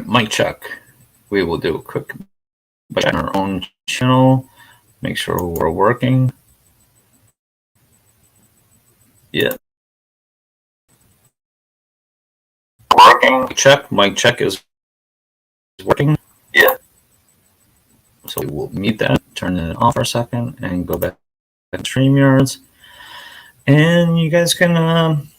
mic check. We will do a quick check on our own channel. Make sure we're working. Yeah. Working. Check. Mic check is working. Yeah. So we will mute that, turn it off for a second, and go back to StreamYards. And you guys can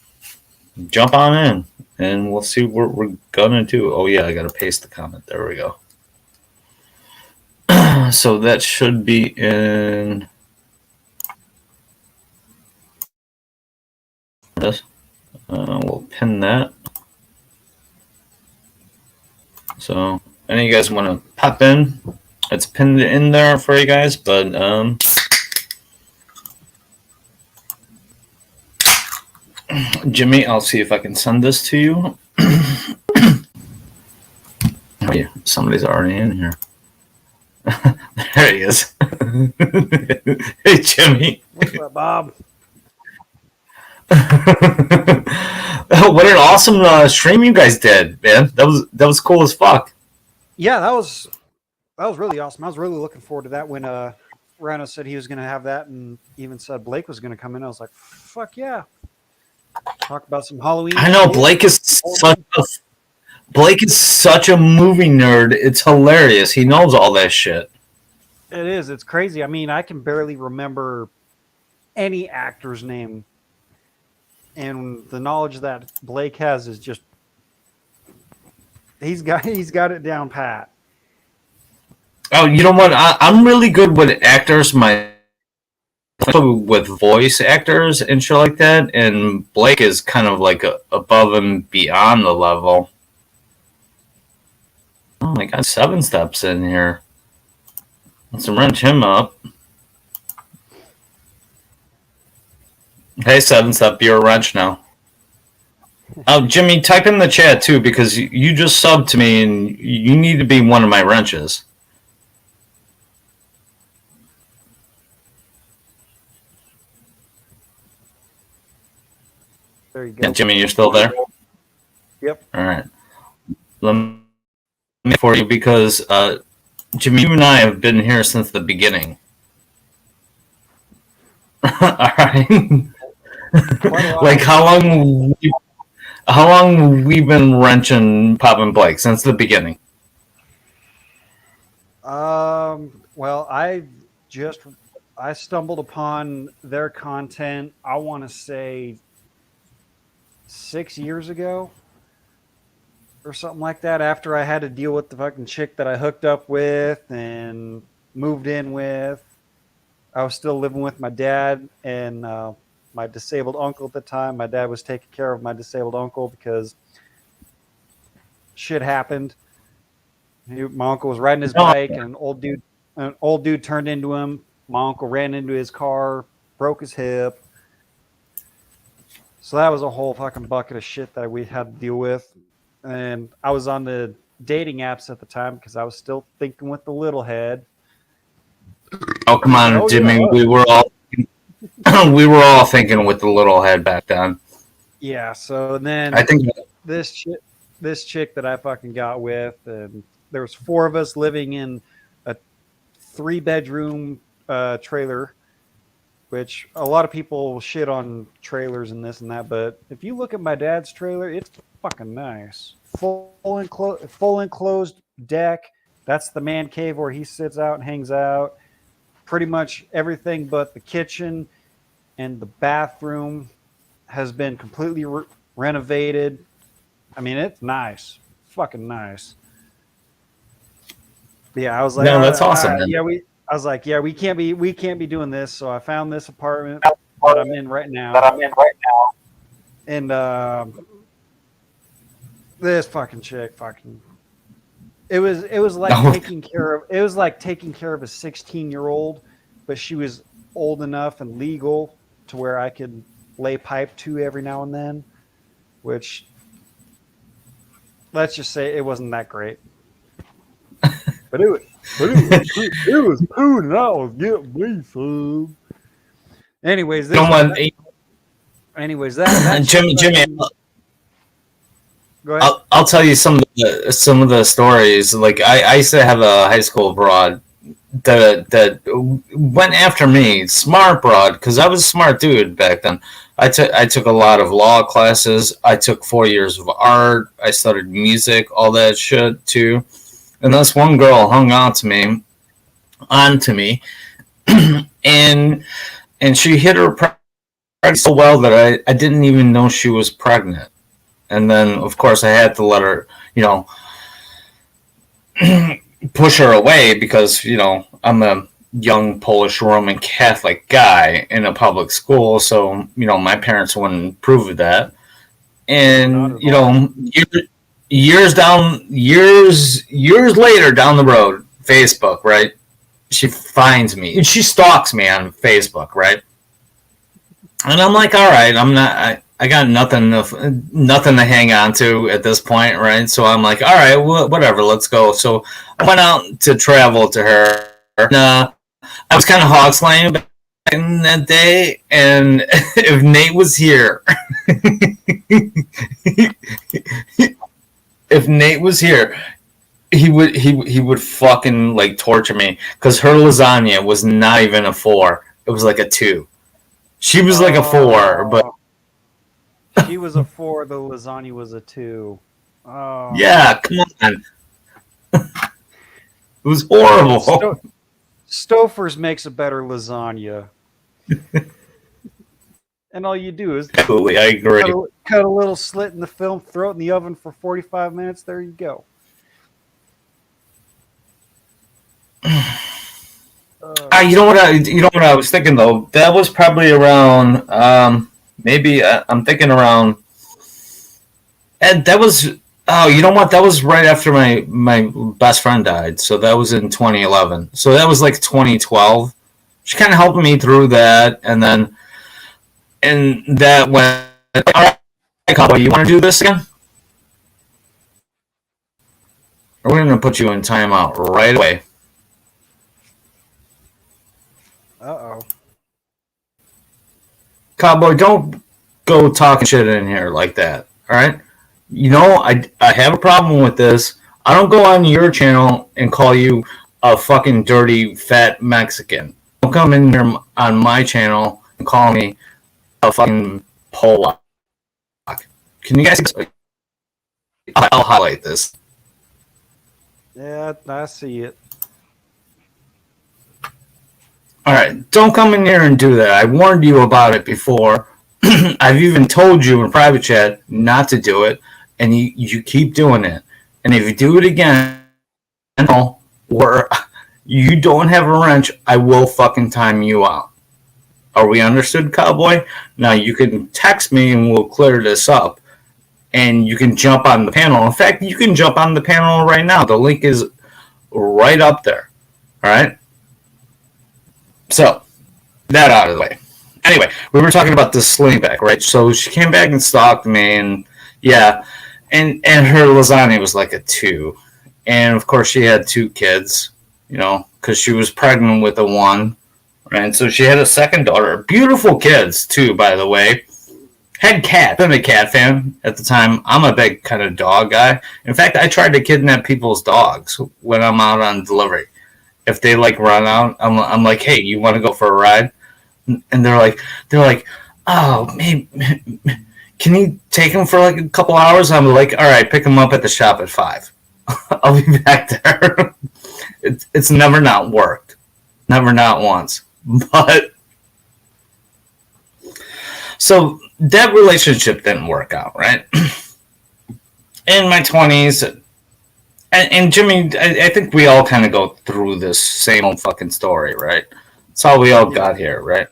jump on in, and we'll see what we're gonna do. Oh yeah, I gotta paste the comment. There we go. So that should be in this. We'll pin that. So any of you guys want to pop in? It's pinned in there for you guys, but Jimmy, I'll see if I can send this to you. Oh yeah, somebody's already in here. There he is. Hey, Jimmy. What's up, Bob? What an awesome stream you guys did, man. That was cool as fuck. Yeah, that was really awesome. I was really looking forward to that when Rhino said he was going to have that, and even said Blake was going to come in. I was like, fuck yeah. Talk about some Halloween. I know Blake is such a movie nerd. It's hilarious. He knows all that shit. It is. It's crazy. I mean, I can barely remember any actor's name. And the knowledge that Blake has is just he's got it down pat. Oh, you know what? I'm really good with actors, with voice actors and shit like that. And Blake is kind of like above and beyond the level. Oh my god, 7 steps in here. Let's wrench him up. Hey, 7 Step, you're a wrench now. Oh, Jimmy, type in the chat too, because you just subbed to me and you need to be one of my wrenches. There you go. Yeah, Jimmy, you're still there? Yep. All right. Let me for you because Jimmy, you and I have been here since the beginning. All right. Like how long we've been wrenching Pop and Blake since the beginning? Well, I stumbled upon their content, I want to say 6 years ago or something like that, after I had to deal with the fucking chick that I hooked up with and moved in with. I was still living with my dad and my disabled uncle at the time. My dad was taking care of my disabled uncle because shit happened. My uncle was riding his bike, and an old dude turned into him. My uncle ran into his car, broke his hip. So that was a whole fucking bucket of shit that we had to deal with. And I was on the dating apps at the time because I was still thinking with the little head. Oh, come on, Jimmy. Yeah. We were all thinking with the little head back then. Yeah. So then I think this chick that I fucking got with, and there was 4 of us living in a 3-bedroom trailer, which a lot of people shit on trailers and this and that. But if you look at my dad's trailer, it's fucking nice. Full enclosed deck. That's the man cave where he sits out and hangs out. Pretty much everything but the kitchen and the bathroom has been completely renovated. I mean, it's nice. Fucking nice. But yeah, I was like, no, that's awesome. I was like, we can't be doing this. So I found this apartment that I'm in right now. And this fucking chick it was like taking care of a 16-year-old, but she was old enough and legal to where I could lay pipe to every now and then, which let's just say it wasn't that great. But it was cool, and I was getting me some. Anyways, that Jimmy. Go ahead. I'll tell you some of the stories. Like I used to have a high school broad that went after me, smart broad, because I was a smart dude back then. I took a lot of law classes. I took 4 years of art. I studied music, all that shit too. And this one girl hung on to me, and she hit her pregnant so well that I didn't even know she was pregnant. And then, of course, I had to let her, push her away because, I'm a young Polish Roman Catholic guy in a public school. So, my parents wouldn't approve of that. And, years later down the road, Facebook, right? She finds me and she stalks me on Facebook, right? And I'm like, all right, I got nothing to hang on to at this point, right? So I'm like, all right, whatever, let's go. So I went out to travel to her. And, I was kind of hog slaying back in that day, and if Nate was here, he would fucking like torture me because her lasagna was not even a 4; it was like a 2. She was like a 4, but she was a 4. The lasagna was a 2. Oh. Yeah, come on. It was horrible. Stouffer's makes a better lasagna. And all you do is Absolutely, I agree. cut a little slit in the film, throw it in the oven for 45 minutes. There you go. You know what I was thinking though? That was probably around maybe I'm thinking around, and that was you know what? That was right after my best friend died. So that was in 2011. So that was like 2012. She kind of helped me through that, and then that went. All right, Cowboy, you want to do this again? We're going to put you in timeout right away. Uh-oh. Cowboy, don't go talking shit in here like that, all right? I have a problem with this. I don't go on your channel and call you a fucking dirty, fat Mexican. Don't come in here on my channel and call me a fucking Polak. Can you guys... I'll highlight this. Yeah, I see it. All right, don't come in here and do that. I warned you about it before. I've even told you in private chat not to do it, and you keep doing it. And if you do it again, or you don't have a wrench, I will fucking time you out. Are we understood, Cowboy? Now you can text me and we'll clear this up. And you can jump on the panel. In fact, you can jump on the panel right now. The link is right up there. All right? So, that out of the way. Anyway, we were talking about this slingback, right? So she came back and stalked me, and yeah, and her lasagna was like a 2. And of course she had 2 kids, because she was pregnant with a 1. Right? So she had a second daughter. Beautiful kids, too, by the way. Had cat. I'm a cat fan at the time. I'm a big kind of dog guy. In fact, I tried to kidnap people's dogs when I'm out on delivery. If they run out, I'm like, hey, you want to go for a ride? And they're like, oh, maybe, can you take him for a couple hours? I'm like, all right, pick him up at the shop at 5. I'll be back there. It's never not worked. Never not once. But so that relationship didn't work out, right? In my 20s, and Jimmy, I think we all kind of go through this same old fucking story, right? That's how we all got here, right?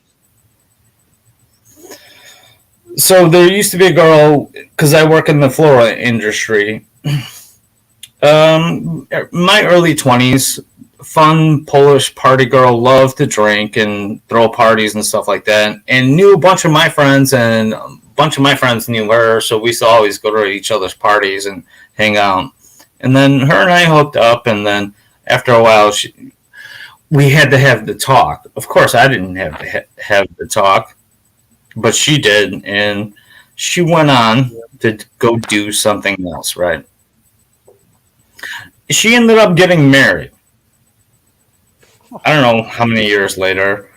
So there used to be a girl, because I work in the floral industry. My early 20s, fun Polish party girl, loved to drink and throw parties and stuff like that, and knew a bunch of my friends, and a bunch of my friends knew her, so we used to always go to each other's parties and hang out. And then her and I hooked up, and then after a while, we had to have the talk. Of course, I didn't have to have the talk, but she did, and she went on to go do something else, right? She ended up getting married. I don't know how many years later,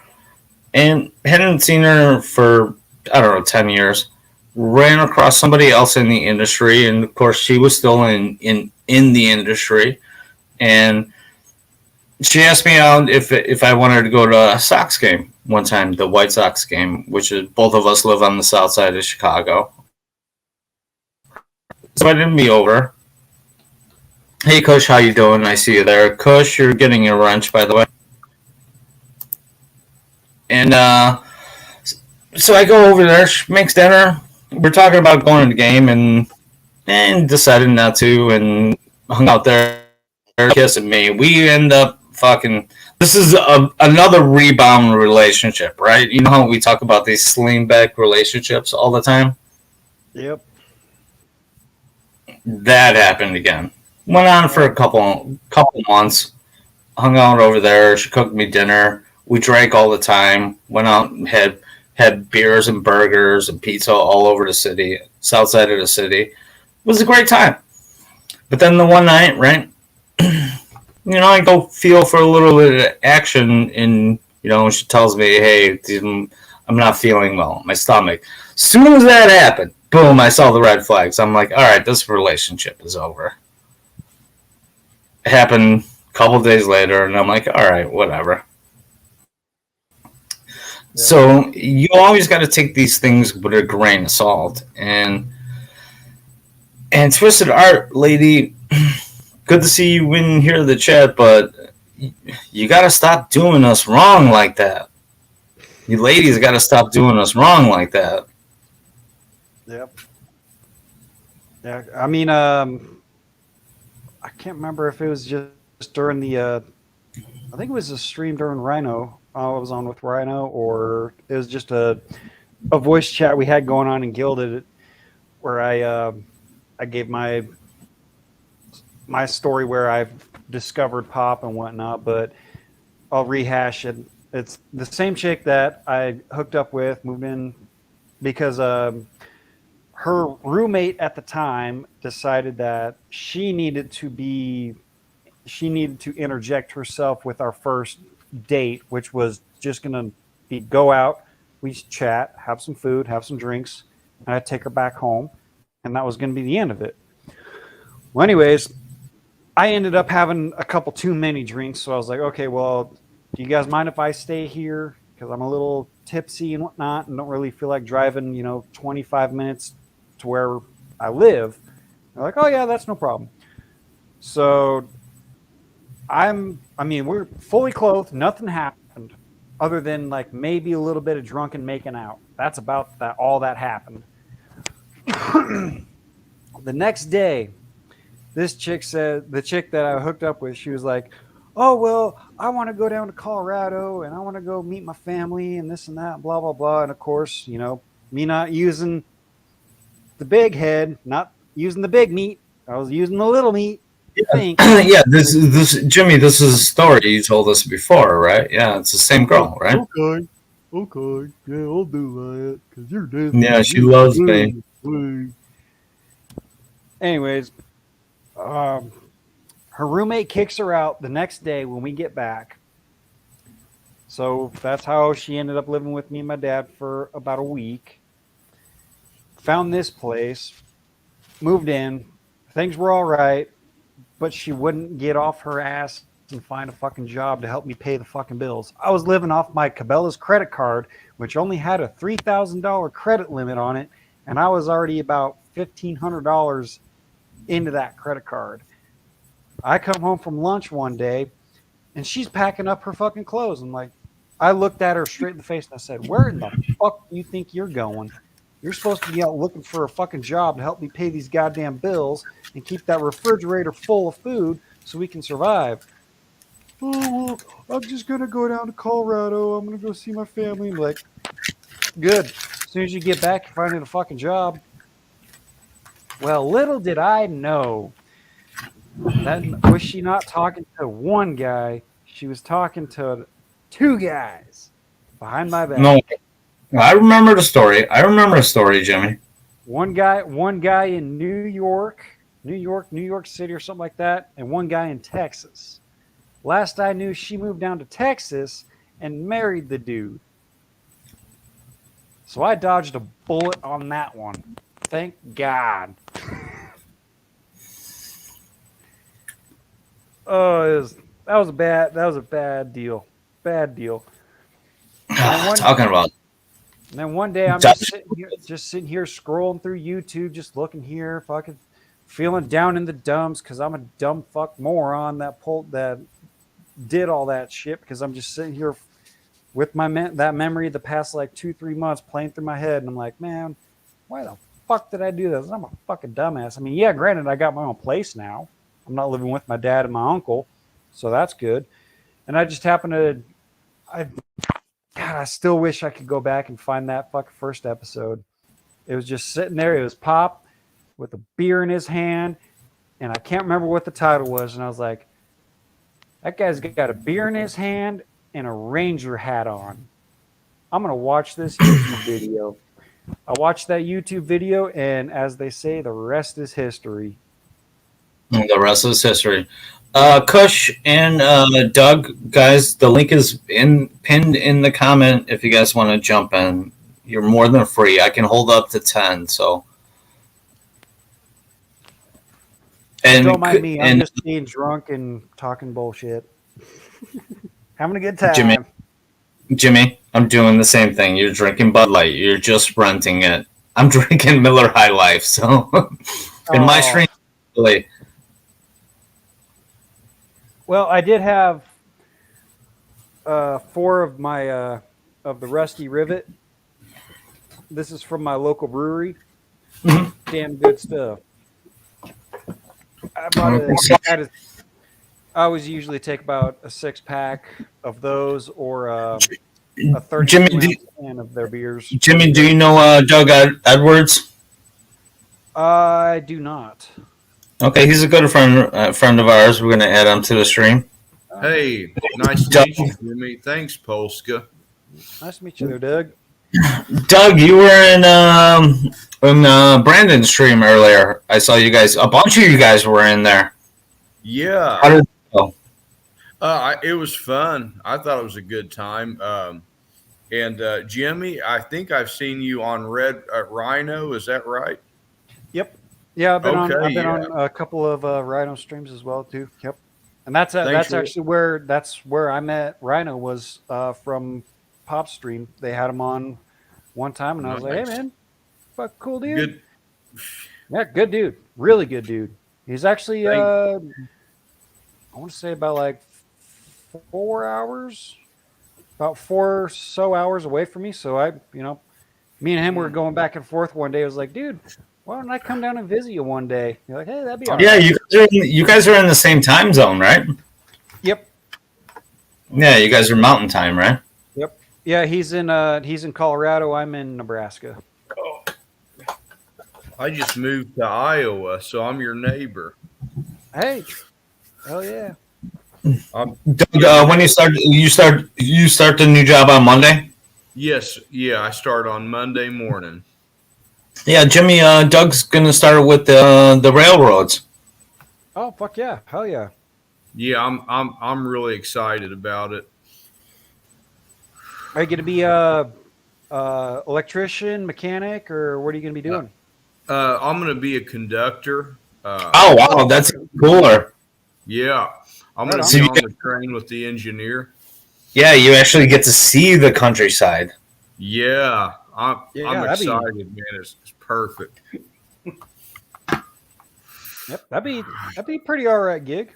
and hadn't seen her for, I don't know, 10 years. Ran across somebody else in the industry, and of course she was still in the industry, and she asked me out if I wanted to go to a Sox game one time, the White Sox game, which is, both of us live on the south side of Chicago. So I didn't be over. Hey Kush, how you doing? I see you there. Kush, you're getting your wrench, by the way. And so I go over there. She makes dinner. We're talking about going to the game, and decided not to, and hung out there kissing me. We end up fucking. This is another rebound relationship, right? You know how we talk about these sling back relationships all the time? Yep. That happened again. Went on for a couple months. Hung out over there. She cooked me dinner. We drank all the time. Went out and had beers and burgers and pizza all over the city, south side of the city. It was a great time. But then the one night, right? I go feel for a little bit of action, and she tells me, "Hey, I'm not feeling well. My stomach." As soon as that happened, boom! I saw the red flags. I'm like, "All right, this relationship is over." It happened a couple days later, and I'm like, "All right, whatever." Yeah. So you always got to take these things with a grain of salt, and Twisted Art lady. Good to see you in here in the chat, but you got to stop doing us wrong like that. You ladies got to stop doing us wrong like that. Yep. Yeah, I mean, I can't remember if it was just during the, I think it was a stream during Rhino. I was on with Rhino, or it was just a voice chat we had going on in Gilded, where I gave my story where I've discovered pop and whatnot, but I'll rehash it. It's the same chick that I hooked up with, moved in because her roommate at the time decided that she needed to interject herself with our first date, which was just going to be go out, we chat, have some food, have some drinks, and I'd take her back home, and that was going to be the end of it. Well, anyways, I ended up having a couple too many drinks, so I was like, okay, well, do you guys mind if I stay here? Because I'm a little tipsy and whatnot and don't really feel like driving, 25 minutes to where I live. They're like, oh, yeah, that's no problem. So we're fully clothed. Nothing happened other than like maybe a little bit of drunken making out. That's about that. All that happened. The next day, this chick said, the chick that I hooked up with, she was like, oh, well, I want to go down to Colorado and I want to go meet my family and this and that, blah, blah, blah. And of course, me not using the big head, not using the big meat. I was using the little meat. Yeah, this is Jimmy. This is a story you told us before, right? Yeah, it's the same girl, right? Okay, yeah, I'll do that because you're dead. Yeah, she loves me. Anyways, her roommate kicks her out the next day when we get back. So that's how she ended up living with me and my dad for about a week. Found this place, moved in, things were all right, but she wouldn't get off her ass and find a fucking job to help me pay the fucking bills. I was living off my Cabela's credit card, which only had a $3,000 credit limit on it, and I was already about $1,500 into that credit card. I come home from lunch one day, and she's packing up her fucking clothes. I'm like, I looked at her straight in the face and I said, where in the fuck do you think you're going? You're supposed to be out looking for a fucking job to help me pay these goddamn bills and keep that refrigerator full of food so we can survive. Oh, well, I'm just going to go down to Colorado. I'm going to go see my family. I'm like, good. As soon as you get back, you're finding a fucking job. Well, little did I know that was she not talking to one guy. She was talking to two guys behind my back. No, I remember the story. Jimmy. One guy in New York City or something like that, and one guy in Texas. Last I knew, she moved down to Texas and married the dude. So I dodged a bullet on that one. Thank God. Oh, that was a bad deal. Bad deal. Talking about. And then one day I'm just sitting here scrolling through YouTube, just looking here, fucking feeling down in the dumps because I'm a dumb fuck moron that did all that shit because I'm just sitting here with that memory of the past like 2-3 months playing through my head, and I'm like, man, why the fuck did I do this? I'm a fucking dumbass. I mean, yeah, granted, I got my own place now. I'm not living with my dad and my uncle, so that's good. And I just happened to, I still wish I could go back and find that fucking first episode. It was just sitting there. It was Pop with a beer in his hand, and I can't remember what the title was. And I was like, that guy's got a beer in his hand and a Ranger hat on. I'm going to watch this YouTube video. I watched that YouTube video, and as they say, the rest is history. The rest is history. Kush and Doug, guys, the link is pinned in the comment if you guys want to jump in. You're more than free. I can hold up to 10, so. And don't mind me. I'm just being drunk and talking bullshit. Having a good time. Jimmy, I'm doing the same thing. You're drinking Bud Light. You're just renting it. I'm drinking Miller High Life, so. In my stream, really. Well, I did have 4 of my of the Rusty Rivet. This is from my local brewery. Mm-hmm. Damn good stuff. I always usually take about a 6-pack of those or a 30 can of their beers. Jimmy, do you know Doug Edwards? I do not. Okay, he's a good friend of ours. We're going to add him to the stream. Hey, nice to meet you, Jimmy. Thanks, Polska. Nice to meet you there, Doug. Doug, you were in Brandon's stream earlier. I saw you guys. A bunch of you guys were in there. Yeah. How did it go? It was fun. I thought it was a good time. And Jimmy, I think I've seen you on Red Rhino. Is that right? Yep. Yeah, I've been on a couple of Rhino streams as well too. Yep. And that's actually where I met Rhino was from Pop Stream. They had him on one time, and I was like, "Hey, man, fuck, cool dude." Good. Yeah, good dude. Really good dude. He's actually I want to say about like 4 hours, about 4 or so hours away from me. So me and him were going back and forth one day. I was like, dude, why don't I come down and visit you one day? You're like, hey, that'd be all right. Yeah, you guys are in the same time zone, right? Yep. Yeah, you guys are Mountain Time, right? Yep. Yeah, he's in Colorado. I'm in Nebraska. Oh. I just moved to Iowa, so I'm your neighbor. Hey, hell yeah. Doug, when you start the new job on Monday? Yes, yeah, I start on Monday morning. Yeah, Jimmy, Doug's gonna start with the railroads. Oh fuck yeah, hell yeah. Yeah, I'm really excited about it. Are you gonna be electrician, mechanic, or what are you gonna be doing? I'm gonna be a conductor. Oh wow, that's cooler. Yeah, I'm gonna be on the train with the engineer. Yeah, you actually get to see the countryside. Yeah, I'm excited, man. It's perfect. Yep, that'd be pretty all right gig.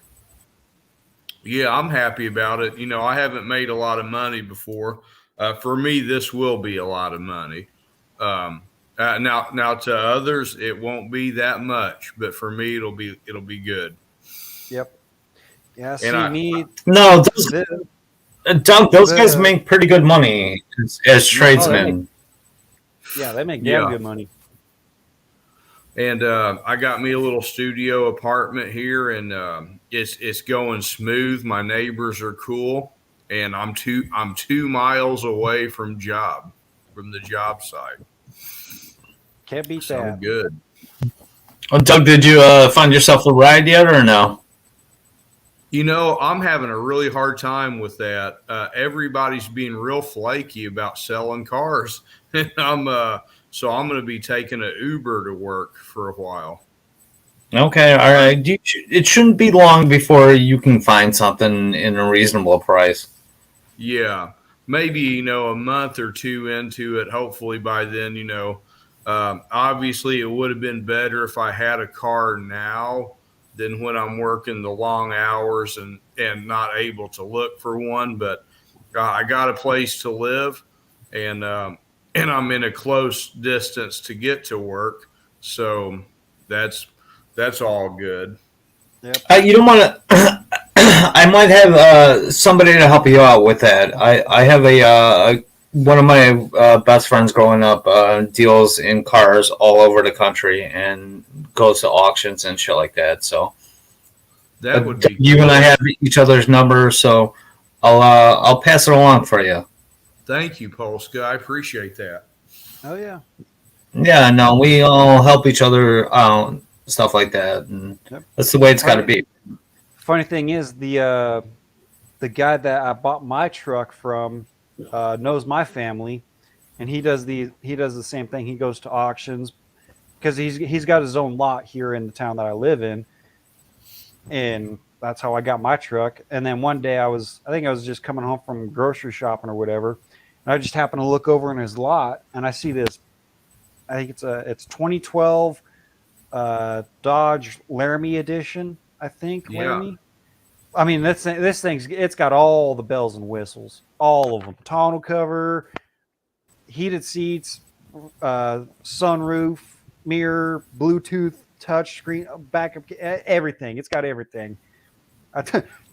Yeah, I'm happy about it. You know, I haven't made a lot of money before. For me, this will be a lot of money. Now to others, it won't be that much, but for me, it'll be good. Yep. Yeah. Doug, those guys make pretty good money as tradesmen. They make damn good money. And I got me a little studio apartment here, and it's going smooth. My neighbors are cool, and I'm 2 miles away from the job site. Can't beat So that. good. Oh, Doug, did you find yourself a ride yet or no? You know, I'm having a really hard time with that. Everybody's being real flaky about selling cars, and so I'm going to be taking an Uber to work for a while. Okay, all right. It shouldn't be long before you can find something in a reasonable price. Yeah, maybe a month or two into it. Hopefully by then, obviously it would have been better if I had a car now than when I'm working the long hours and not able to look for one. But I got a place to live, and I'm in a close distance to get to work, so that's all good. Yep. You don't want to. I might have somebody to help you out with that. I have one of my best friends growing up deals in cars all over the country and goes to auctions and shit like that. So That would be you and I cool. have each other's numbers, so I'll pass it along for you. Thank you, Polska. I appreciate that. Oh yeah. Yeah, no, we all help each other out, stuff like that, and Yep. that's the way it's got to be. Funny thing is, the guy that I bought my truck from knows my family, and he does the same thing. He goes to auctions because he's got his own lot here in the town that I live in, and that's how I got my truck. And then one day I think I was just coming home from grocery shopping or whatever, and I just happened to look over in his lot, and I see this. I think it's 2012 Dodge Laramie edition. I think Yeah. Laramie. I mean, this thing's it's got all the bells and whistles, all of them. Tonneau cover, heated seats, sunroof, mirror, Bluetooth touchscreen, backup, everything. It's got everything. I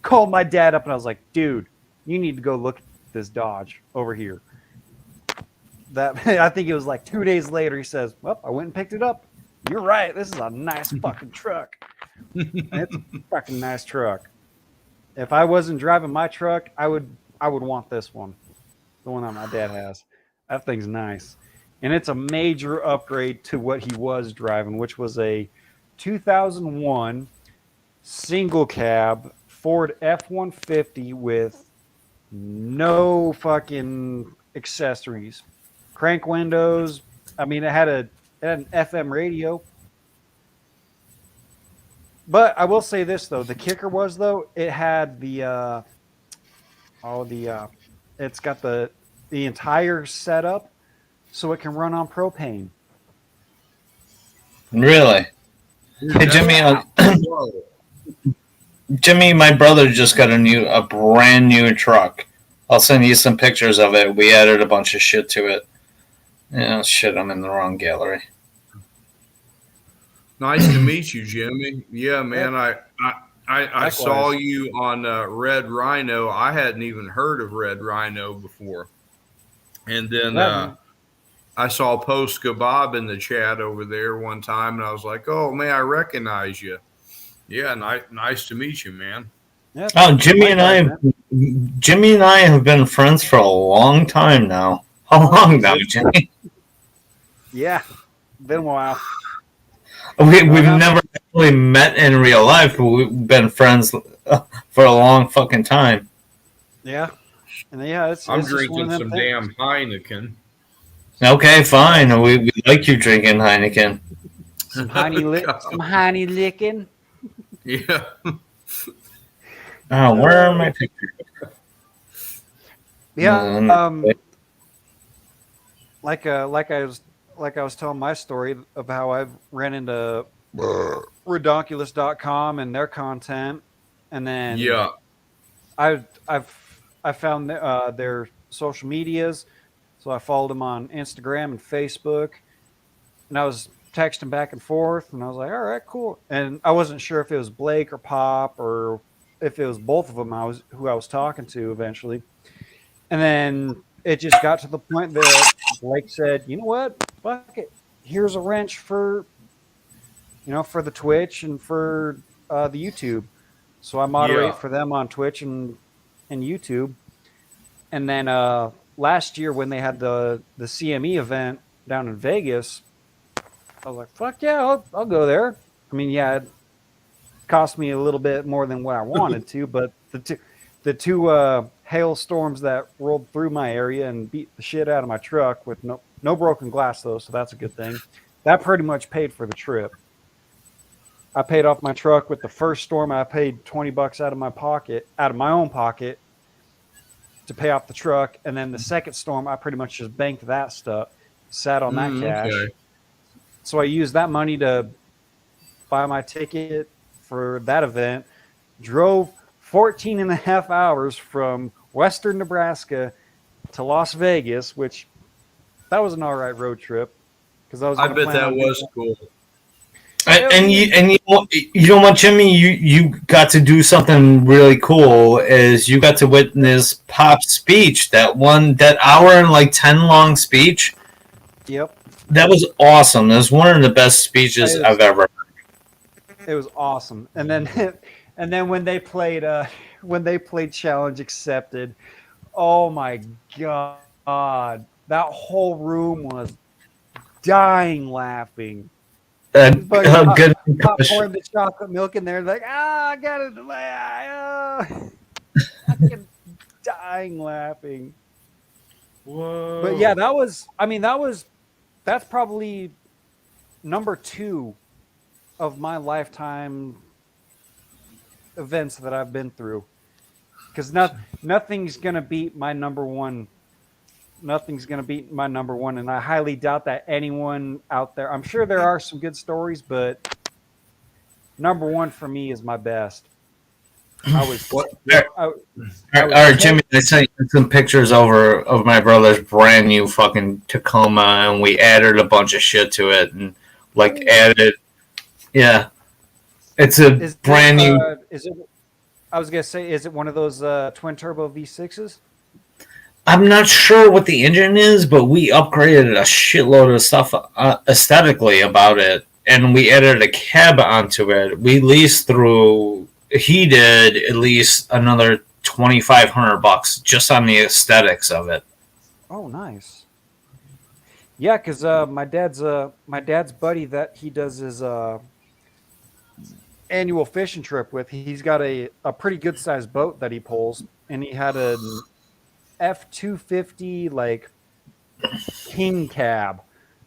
called my dad up and I was like, "Dude, you need to go look at this Dodge over here." That I think it was like 2 days later. He says, "Well, I went and picked it up. You're right. This is a nice fucking truck. It's a fucking nice truck. If I wasn't driving my truck, I would want this one, the one that my dad has. That thing's nice, and it's a major upgrade to what he was driving, which was a 2001 single cab Ford F-150 with no fucking accessories, crank windows. I mean, it had an FM radio. But I will say this though, the kicker was though it had it's got the entire setup, so it can run on propane. Really? Hey, Jimmy, Whoa. Jimmy, my brother just got a brand new truck. I'll send you some pictures of it. We added a bunch of shit to it. Shit, I'm in the wrong gallery. Nice to meet you, Jimmy. Yeah, man. I saw you on Red Rhino. I hadn't even heard of Red Rhino before, and then I saw Post Kebab in the chat over there one time, and I was like, "Oh man, I recognize you." Yeah, nice to meet you, man. Yeah, Oh, Jimmy and I have been friends for a long time now. How long now, Jimmy? Yeah, been a while. We've never actually met in real life, but we've been friends for a long fucking time. Yeah, and yeah, I'm it's just one drinking of them some things. damn Heineken. Okay, fine. We like you drinking Heineken. Some honey licking. Yeah. Oh, where are my pictures? Yeah, like I was telling my story of how I've ran into Redonkulous.com and their content, and then Yeah. I found their social medias, so I followed them on Instagram and Facebook, and I was texting back and forth, and I was like, all right, cool. And I wasn't sure if it was Blake or Pop or if it was both of them who I was talking to eventually. And then it just got to the point that Blake said, you know what? Fuck it. Here's a wrench for the Twitch and for the YouTube. So I moderate for them on Twitch and YouTube. And then last year when they had the CME event down in Vegas, I was like, fuck yeah, I'll go there. I mean, yeah, it cost me a little bit more than what I wanted to, but the two hailstorms that rolled through my area and beat the shit out of my truck with no broken glass though, so that's a good thing. That pretty much paid for the trip. I paid off my truck with the first storm. I paid $20 out of my own pocket, to pay off the truck, and then the second storm, I pretty much just banked that stuff, sat on that cash. Okay. So I used that money to buy my ticket for that event, drove 14 and a half hours from Western Nebraska to Las Vegas, which that was an all right road trip because I was. I bet that was cool. And you know what, Jimmy, you got to do something really cool. Is you got to witness Pop's speech, that hour and like 10 long speech. Yep, That was awesome. That was one of the best speeches I've ever heard. it was awesome. And then and then when they played Challenge Accepted, oh my god, that whole room was dying laughing. Good Pouring the chocolate milk in there, like, I got it. Fucking dying laughing. Whoa. But yeah, that's probably number 2 of my lifetime events that I've been through. Because nothing's gonna beat my number one. Nothing's going to beat my number 1, and I highly doubt that anyone out there. I'm sure there are some good stories, but number 1 for me is my best. I was. All right, Jimmy, I sent you some pictures over of my brother's brand new fucking Tacoma, and we added a bunch of shit to it, and like added, yeah, it's a brand new. Is it? I was gonna say, is it one of those twin turbo V6s? I'm not sure what the engine is, but we upgraded a shitload of stuff aesthetically about it, and we added a cab onto it. We leased through. He did at least another $2,500 just on the aesthetics of it. Oh, nice. Yeah, because my dad's buddy that he does his annual fishing trip with. He's got a pretty good sized boat that he pulls, and he had an F-250 like king cab.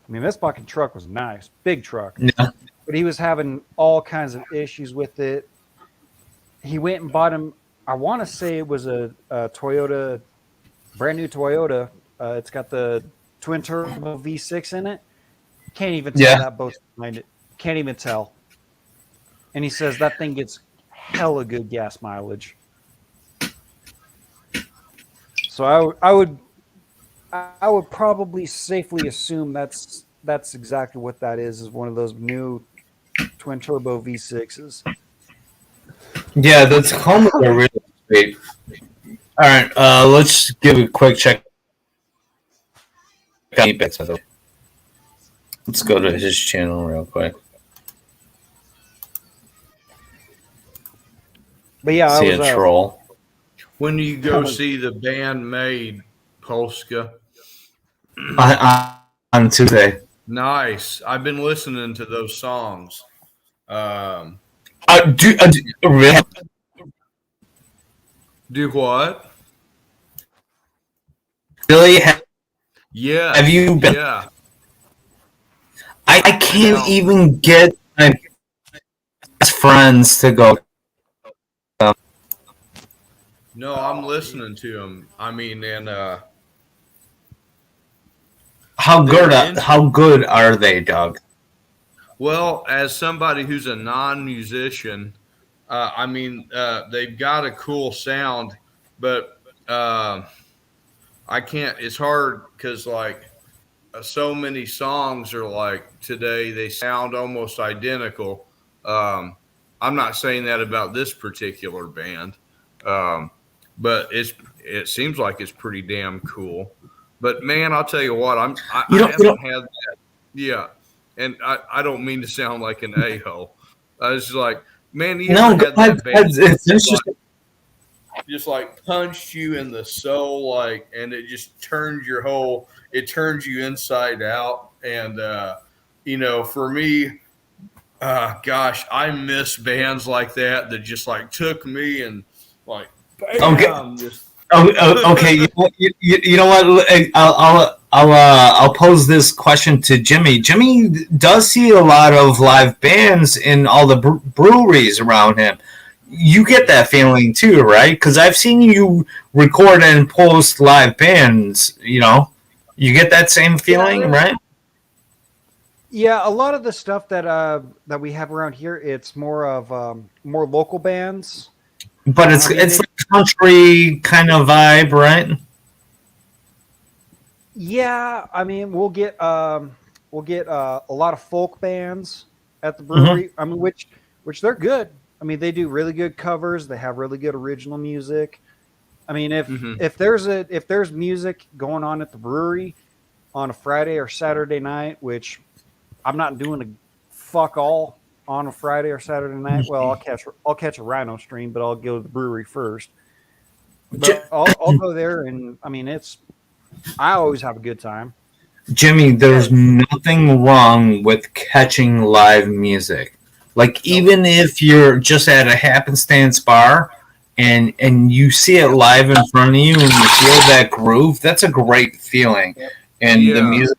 I mean, this fucking truck was nice, big truck. Yeah. But he was having all kinds of issues with it. He went and bought him. I want to say it was a Toyota, brand new Toyota. It's got the twin turbo V6 in it. Can't even tell that boat's behind it. Can't even tell. And he says that thing gets hella good gas mileage. So I would probably safely assume that's exactly what that is one of those new twin turbo V6s. Yeah, the Tacomas are really sweet. All right, let's give a quick check. Let's go to his channel real quick. But yeah, See a troll. When do you go see the band Made, Polska? On Tuesday. Nice. I've been listening to those songs. Really? Do what? Really? Yeah. Have you been? Yeah. I can't even get my friends to go. No, I'm listening to them. I mean, and how good are they, Doug? well, as somebody who's a non-musician, I mean, they've got a cool sound, but I can't. It's hard because like so many songs are like today they sound almost identical. I'm not saying that about this particular band. But it seems like it's pretty damn cool. But man, I'll tell you what, I haven't had that. Yeah, and I don't mean to sound like an a-hole. I was just like, man, you ever had that band just like punched you in the soul, like, and it just turns your whole, it turns you inside out, and for me, gosh, I miss bands like that just like took me and like, bam, just Okay. You know what? I'll pose this question to Jimmy. Jimmy does see a lot of live bands in all the breweries around him. You get that feeling too, right? Because I've seen you record and post live bands. You get that same feeling, right? Yeah, a lot of the stuff that we have around here, it's more of more local bands. But it's like country kind of vibe, right? Yeah, I mean we'll get a lot of folk bands at the brewery. I mean, which they're good. I mean, they do really good covers. They have really good original music. I mean, if there's music going on at the brewery on a Friday or Saturday night, which I'm not doing a fuck all on a Friday or Saturday night. Well, I'll catch a Rhino stream, but I'll go to the brewery first. But I'll go there, and I mean, I always have a good time. Jimmy, there's nothing wrong with catching live music. Like, even if you're just at a happenstance bar and you see it live in front of you and you feel that groove, that's a great feeling. And the music,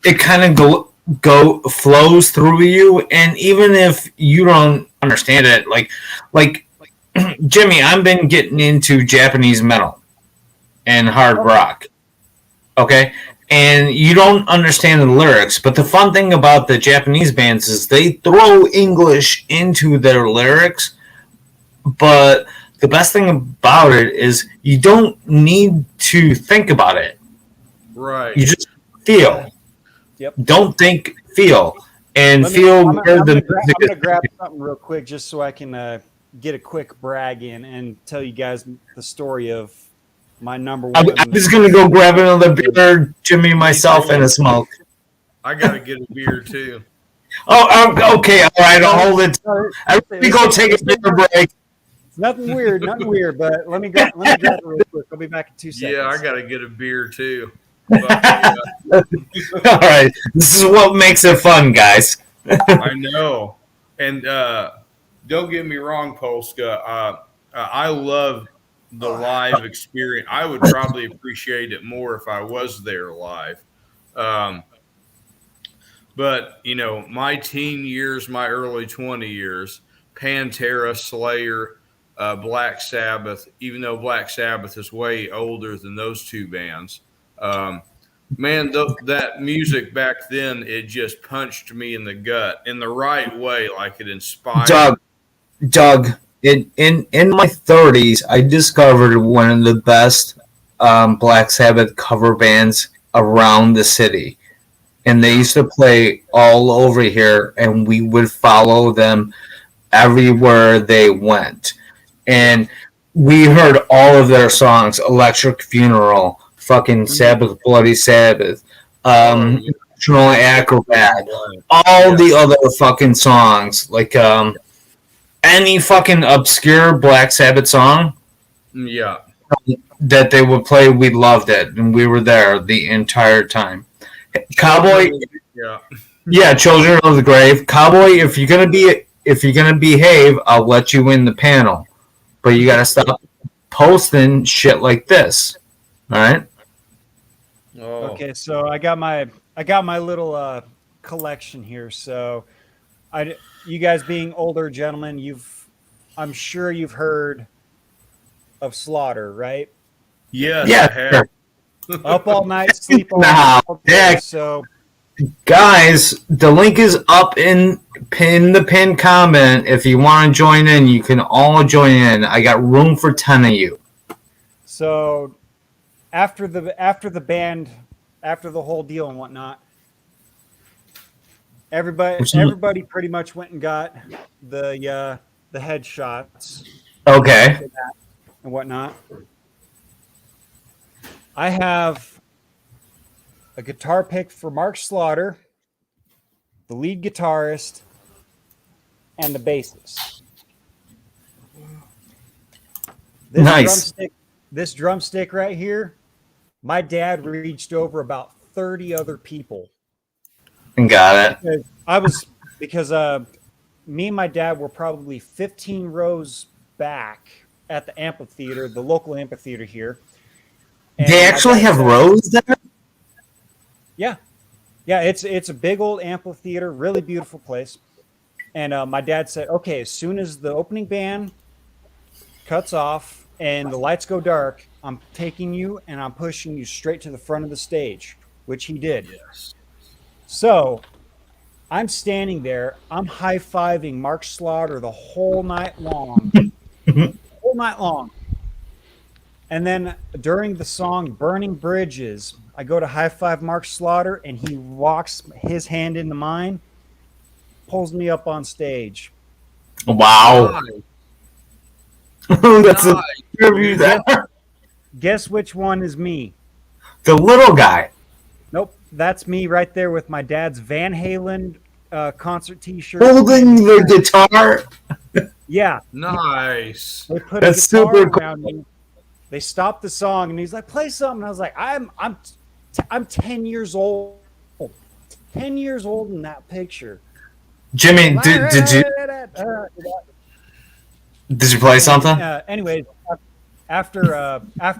it kind of flows through you. And even if you don't understand it, like Jimmy, I've been getting into Japanese metal and hard rock. Okay? And you don't understand the lyrics, but the fun thing about the Japanese bands is they throw English into their lyrics, but the best thing about it is you don't need to think about it. Right. You just feel. Yep. Don't think, feel. And I'm where the music is. I'm going to grab something real quick just so I can get a quick brag in and tell you guys the story of my number one. I'm just going to go grab another beer, Jimmy, myself, and a smoke. I got to get a beer too. Oh, okay. All right. I'll hold it. Let me go take a beer break. It's nothing weird, but let me grab it real quick. I'll be back in 2 seconds. Yeah, I got to get a beer too. All right. This is what makes it fun, guys. I know. And don't get me wrong, Polska. I love the live experience. I would probably appreciate it more if I was there live. But, my teen years, my early 20 years, Pantera, Slayer, Black Sabbath, even though Black Sabbath is way older than those two bands, man, that music back then, it just punched me in the gut in the right way, like it inspired. Doug, in my 30s, I discovered one of the best Black Sabbath cover bands around the city. And they used to play all over here, and we would follow them everywhere they went. And we heard all of their songs, Electric Funeral, fucking Sabbath, Bloody Sabbath, National Acrobat, all the other fucking songs, like any fucking obscure Black Sabbath song that they would play, we loved it, and we were there the entire time. Cowboy, Children of the Grave. Cowboy, if you're gonna behave, I'll let you in the panel, but you gotta stop posting shit like this. All right. Oh. Okay, so I got my little collection here. So, you guys being older gentlemen, I'm sure you've heard of Slaughter, right? Yes, Yeah. I have. Up All Night, Sleep All Night. Yeah. So, guys, the link is up in the pinned comment. If you want to join in, you can all join in. I got room for 10 of you. So, after the band, after the whole deal and whatnot, everybody pretty much went and got the headshots. Okay. And whatnot. I have a guitar pick for Mark Slaughter, the lead guitarist, and the bassist. This drumstick right here, my dad reached over about 30 other people Got it. I was because me and my dad were probably 15 rows back at the amphitheater, the local amphitheater here. And They my actually dad have said- rows there? Yeah, it's a big old amphitheater, really beautiful place. And my dad said, "Okay, as soon as the opening band cuts off and the lights go dark, I'm taking you and I'm pushing you straight to the front of the stage," which he did. Yes. So I'm standing there, I'm high-fiving Mark Slaughter the whole night long. Whole night long. And then during the song Burning Bridges, I go to high-five Mark Slaughter and he walks his hand into mine, pulls me up on stage. Wow. That's a Nice. interview there. Guess which one is me? The little guy. Nope, that's me right there with my dad's Van Halen concert T-shirt. Holding the guitar. Yeah, Nice. they put That's a guitar super cool. around me. They stopped the song and he's like, "Play something." And I was like, I'm 10 years old. 10 years old in that picture. Jimmy, did you play something? Anyways, after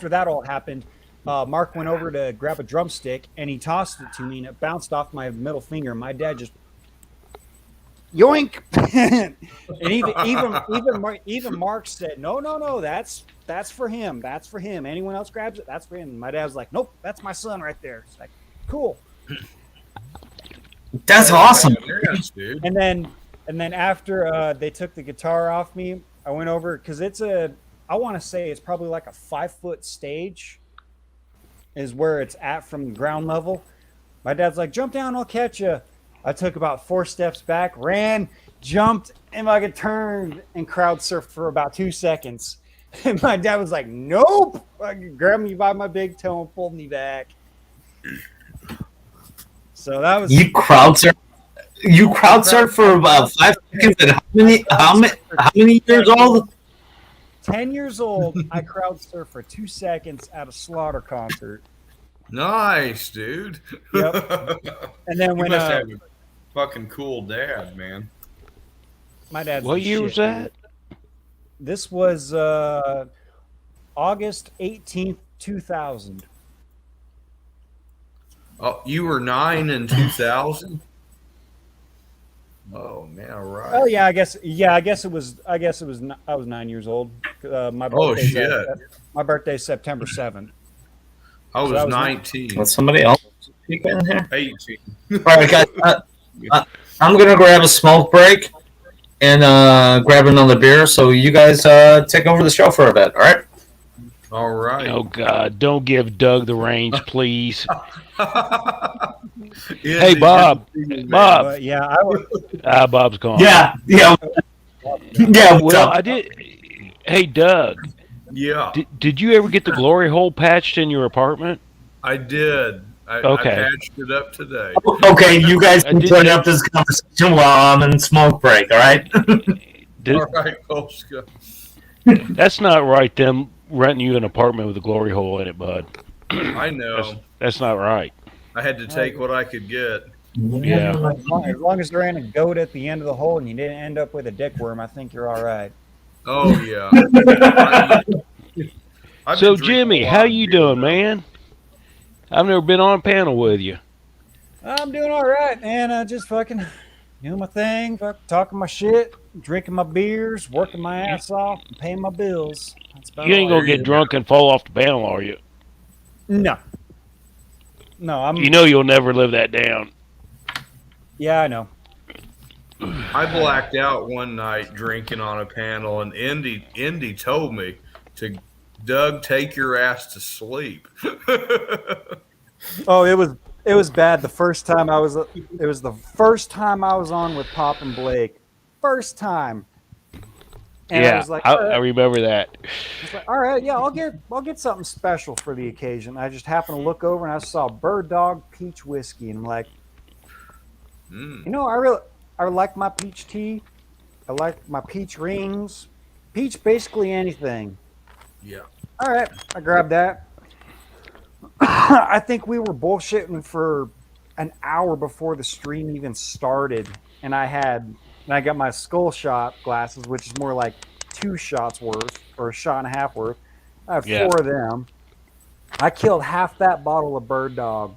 that all happened, Mark went over to grab a drumstick and he tossed it to me and it bounced off my middle finger. My dad just yoink, and even Mark said, "No, that's for him. That's for him. Anyone else grabs it, that's for him." And my dad was like, "Nope, that's my son right there." It's like, cool. That's awesome. Yes, dude. And then after they took the guitar off me, I went over because I want to say it's probably like a 5-foot stage is where it's at from the ground level. My dad's like, "Jump down, I'll catch you." I took about 4 steps back, ran, jumped, and I could turn and crowd surfed for about 2 seconds. And my dad was like, "Nope!" Grabbed me by my big toe and pulled me back. So that was You crowd surf for about 5 seconds. And how many years old? 10 years old. I crowd surfed for 2 seconds at a Slaughter concert. Nice, dude. Yep. And then You when must have a fucking cool dad, man. my dad's What the year shit, was that? dude. This was August 18th, 2000. Oh, you were 9 in 2000? Oh, man, right. Oh yeah, I guess it was. I was 9 years old. My Oh, birthday's shit. My birthday's September 7th. I was that was 19. Let somebody else speak in here. 18. All right, guys. I'm gonna grab a smoke break and grab another beer. So you guys take over the show for a bit. All right. All right. Oh God! Don't give Doug the reins, please. Yeah, Hey, Bob. Bob. But yeah, Bob's gone. Yeah. What's Well, up? I did. Hey, Doug. Yeah, Did you ever get the glory hole patched in your apartment? I did. I Okay. patched it up today. Okay, you guys I can did- put up this conversation while I'm in smoke break. All right. Did- All right, Polska. That's not right. Them renting you an apartment with a glory hole in it, bud. I know. That's not right. I had to take what I could get. Yeah. as long as there ain't a goat at the end of the hole and you didn't end up with a dick worm, I think you're all right. Oh yeah. I've So been drinking Jimmy, a lot how of you beer, doing, though. man? I've never been on a panel with you. I'm doing all right, man. Just fucking doing my thing, talking my shit, drinking my beers, working my ass off, and paying my bills. That's about You ain't all. gonna get drunk and fall off the panel, are you? No. No, I'm. You know you'll never live that down. Yeah, I know. I blacked out one night drinking on a panel, and Indy told me to, Doug, take your ass to sleep. Oh, it was bad the first time I was. It was the first time I was on with Pop and Blake. First time. And I Yeah, was like, I remember that. all right, yeah, I'll get something special for the occasion. I just happened to look over and I saw Bird Dog Peach Whiskey, and I'm like, Mm. you know, I like my peach tea. I like my peach rings. Peach basically anything. Yeah. All right, I grabbed that. I think we were bullshitting for an hour before the stream even started, and I got my skull shot glasses, which is more like 2 shots worth or a shot and a half worth. I had Yeah. 4 of them. I killed half that bottle of Bird Dog,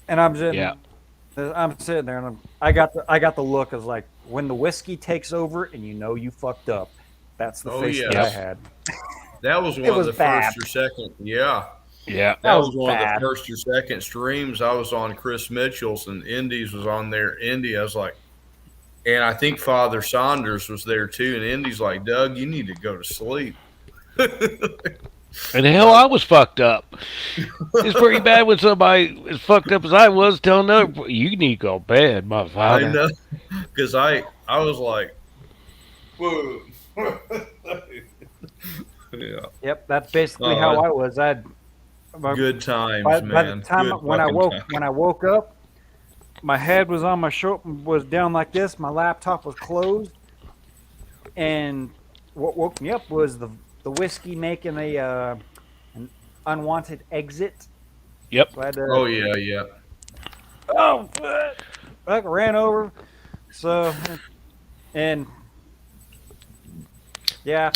and I'm sitting there, and I got the look of like when the whiskey takes over, and you fucked up. That's the Oh, face yeah. that I had. That was It one of was the bad. first or second. Yeah. Yeah. That That was was one bad. of the first or second streams. I was on Chris Mitchell's and Indy's was on there. Indy, I was like, and I think Father Saunders was there too. And Indy's like, Doug, you need to go to sleep. And the hell, I was fucked up. It's pretty bad when somebody as fucked up as I was telling other you need to go to bed, I motherfucker. know, because I was like, whoa. Yeah, Yep, that's basically Oh, how I was. good times, By man. the time Good when I fucking times. woke up, my head was on my shoulder, was down like this. My laptop was closed, and what woke me up was the whiskey making an unwanted exit. Yep. So I had to, Oh yeah, yeah. oh, I ran over. So, and yeah,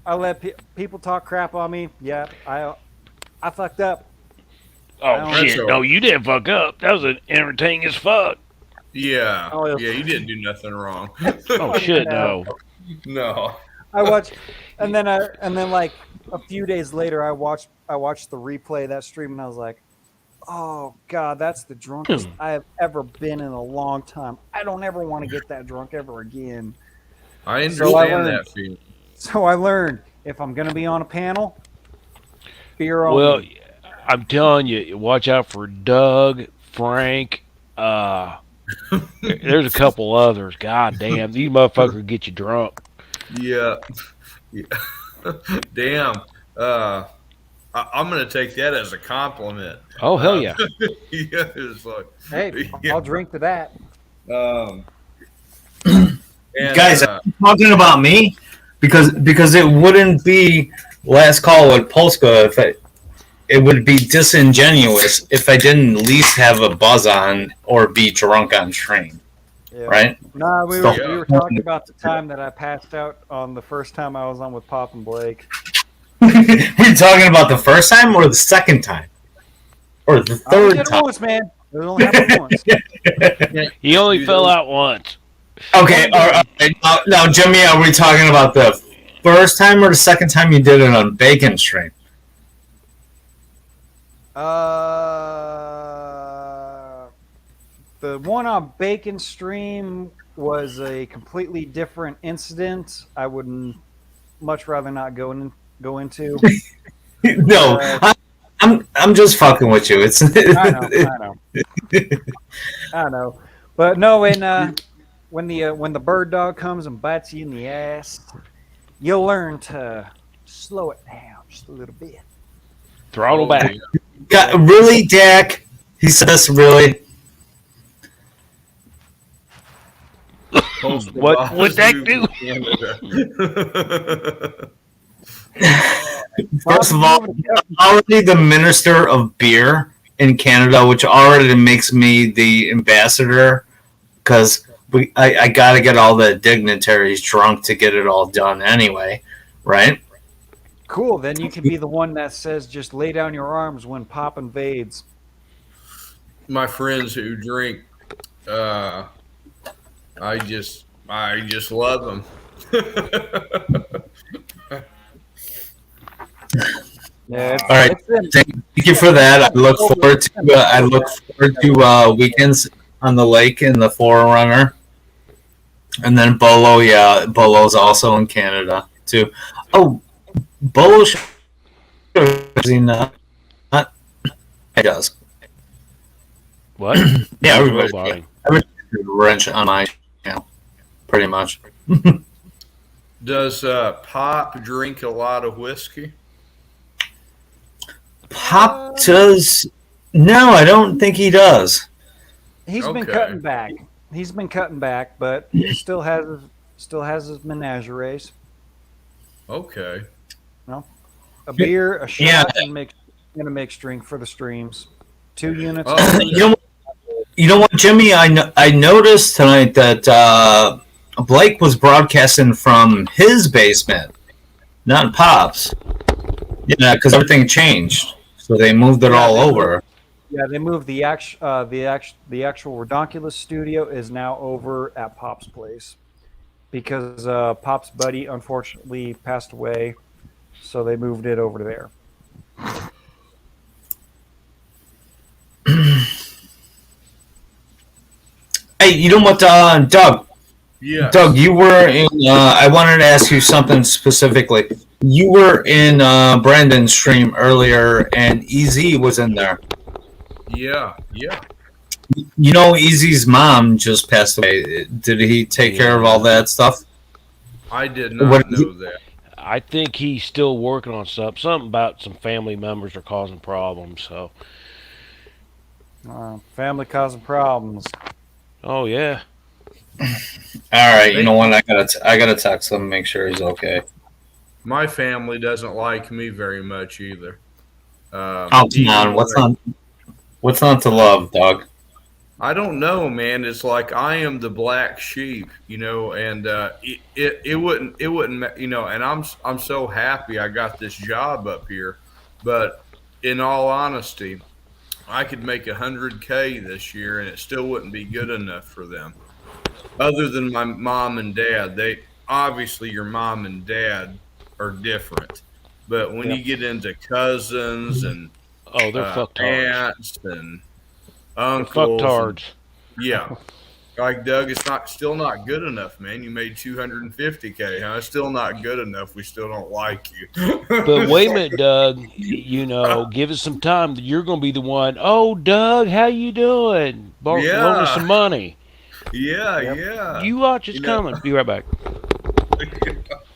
I let people talk crap on me. Yeah, I fucked up. Oh That's shit! all No, right. you didn't fuck up. That was entertaining as fuck. Yeah, Oh, yeah. yeah. You didn't do nothing wrong. Oh shit! No. No. I watched, and then like a few days later, I watched the replay of that stream, and I was like, "Oh God, that's the drunkest I have ever been in a long time. I don't ever want to get that drunk ever again." I So I understand learned. that feeling. So I learned if I'm gonna be on a panel, beer only. Well, I'm telling you, watch out for Doug, Frank. There's a couple others. God damn, these motherfuckers get you drunk. Yeah. Yeah. Damn. I'm gonna take that as a compliment. Oh hell yeah! Yeah, it's like, Hey, yeah. I'll drink to that. And, Guys, are you talking about me? Because it wouldn't be last call with Polska if it would be disingenuous if I didn't at least have a buzz on or be drunk on stream, Yeah. right? No, we So- were talking about the time that I passed out on the first time I was on with Pop and Blake. We're talking about the first time or the second time? Or the I only third did it time? once, man. It only happened once. He only Dude, fell those- out once. Okay, all right. Now, Jimmy, are we talking about the first time or the second time you did it on Bacon Stream? The one on Bacon Stream was a completely different incident. I would much rather not go into. No, I'm just fucking with you. It's I know. But no, when the bird dog comes and bites you in the ass, you'll learn to slow it down just a little bit. Throttle back. God, really, Dak? He says really. What'd Dak do? First of all, I'm already the minister of beer in Canada, which already makes me the ambassador because I got to get all the dignitaries drunk to get it all done anyway, right? Cool. Then you can be the one that says, "Just lay down your arms when Pop invades." My friends who drink, I just love them. Yeah. All right. Thank you for that. I look forward to weekends on the lake in the Forerunner, and then Bolo. Yeah, Bolo's also in Canada too. Oh, Bolo. Is he not? He does. What? Yeah, everybody. Roboting. Everybody's a wrench on my channel, pretty much. Does Pop drink a lot of whiskey? Pop does. No, I don't think he does. He's been Okay. cutting back. But he still has his menageries. Okay. A beer, a shot, Yeah. and a mixed drink for the streams. 2 units. Oh, You know what, Jimmy? I noticed tonight that Blake was broadcasting from his basement, not Pop's. Yeah, because everything changed, so they moved it all over. Yeah, they moved the actual Redonkulous studio is now over at Pop's place because Pop's buddy unfortunately passed away, so they moved it over to there. Hey, you know what, Doug? yeah. Doug, you were in. I wanted to ask you something specifically. You were in Brandon's stream earlier, and EZ was in there. Yeah. You know, EZ's mom just passed away. Did he take care of all that stuff? I did not What- know that. I think he's still working on something about some family members are causing problems. So, Family causing problems. oh yeah, All right, you know what? I gotta text him, make sure he's okay. My family doesn't like me very much either. Oh, come on, what's not to love, Doug? I don't know, man. It's like I am the black sheep, and it wouldn't, and I'm so happy I got this job up here, but in all honesty, I could make $100K this year, and it still wouldn't be good enough for them. Other than my mom and dad, obviously your mom and dad are different, but when you get into cousins and oh they're fucktards. aunts and They're uncles, fucktards. yeah. Like Doug, it's still not good enough, man. You made $250K, huh? It's still not good enough. We still don't like you. But wait a minute, Doug. Give us some time. You're going to be the one. Oh, Doug, how you doing? Loan us some money. Yeah. You watch, it's coming. Be right back.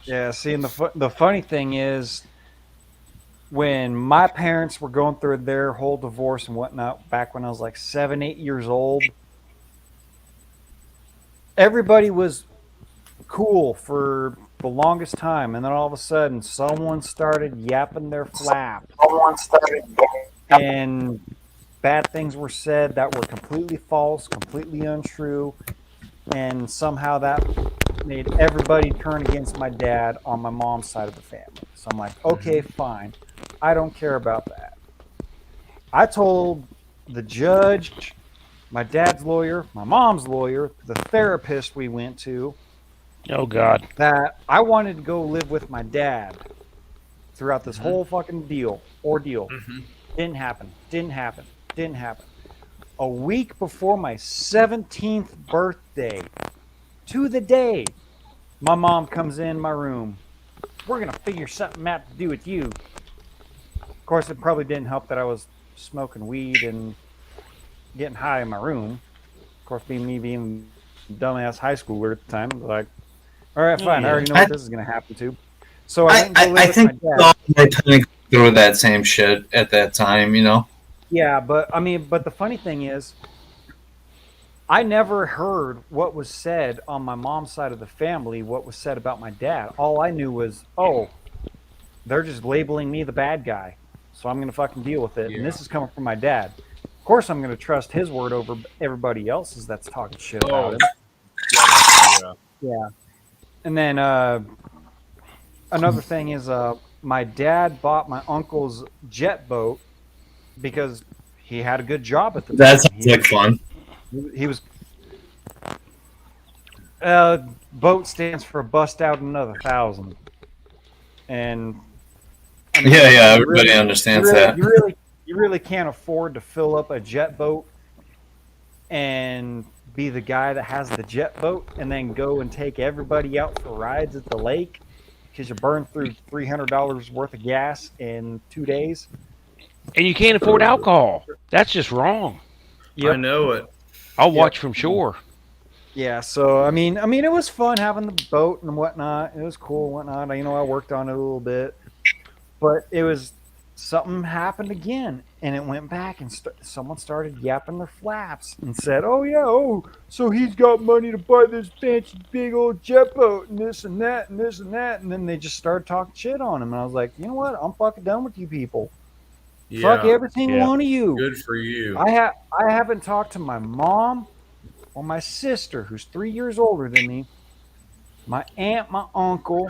Yeah, see, and the funny thing is, when my parents were going through their whole divorce and whatnot, back when I was like 7, 8 years old, everybody was cool for the longest time, and then all of a sudden, someone started yapping their flap. And bad things were said that were completely false, completely untrue, and somehow that made everybody turn against my dad on my mom's side of the family. So I'm like, okay, fine. I don't care about that. I told the judge, my dad's lawyer, my mom's lawyer, the therapist we went to, Oh, God. that I wanted to go live with my dad throughout this whole fucking ordeal. Didn't happen. A week before my 17th birthday, to the day, my mom comes in my room. We're going to figure something out to do with you. Of course, it probably didn't help that I was smoking weed and getting high in my room. Of course, being dumbass high schooler at the time, like, all right, fine. I already know what this is going to happen to. So I went and go live I with think my dad. we all were kind of through that same shit at that time, you know? Yeah, but the funny thing is, I never heard what was said on my mom's side of the family, what was said about my dad. All I knew was, oh, they're just labeling me the bad guy, so I'm going to fucking deal with it. And this is coming from my dad. Of course, I'm going to trust his word over everybody else's that's talking shit about him. Yeah. And then another thing is, my dad bought my uncle's jet boat because he had a good job at the time. That sounds like fun. He was. Boat stands for bust out another 1,000, and I mean, Yeah, everybody understands that. You really can't afford to fill up a jet boat and be the guy that has the jet boat and then go and take everybody out for rides at the lake because you burn through $300 worth of gas in 2 days. And you can't afford alcohol. That's just wrong. I know it. I'll watch from shore. Yeah, so I mean, it was fun having the boat and whatnot. It was cool and whatnot. I worked on it a little bit, but it was something happened again, and it went back, and someone started yapping their flaps and said, "Oh yeah, so he's got money to buy this fancy big old jet boat and this and that and this and that," and then they just started talking shit on him, and I was like, you know what? I'm fucking done with you people. Yeah. Fuck every single Yeah. one of you. Good for you. I haven't talked to my mom or my sister, who's 3 years older than me, my aunt, my uncle,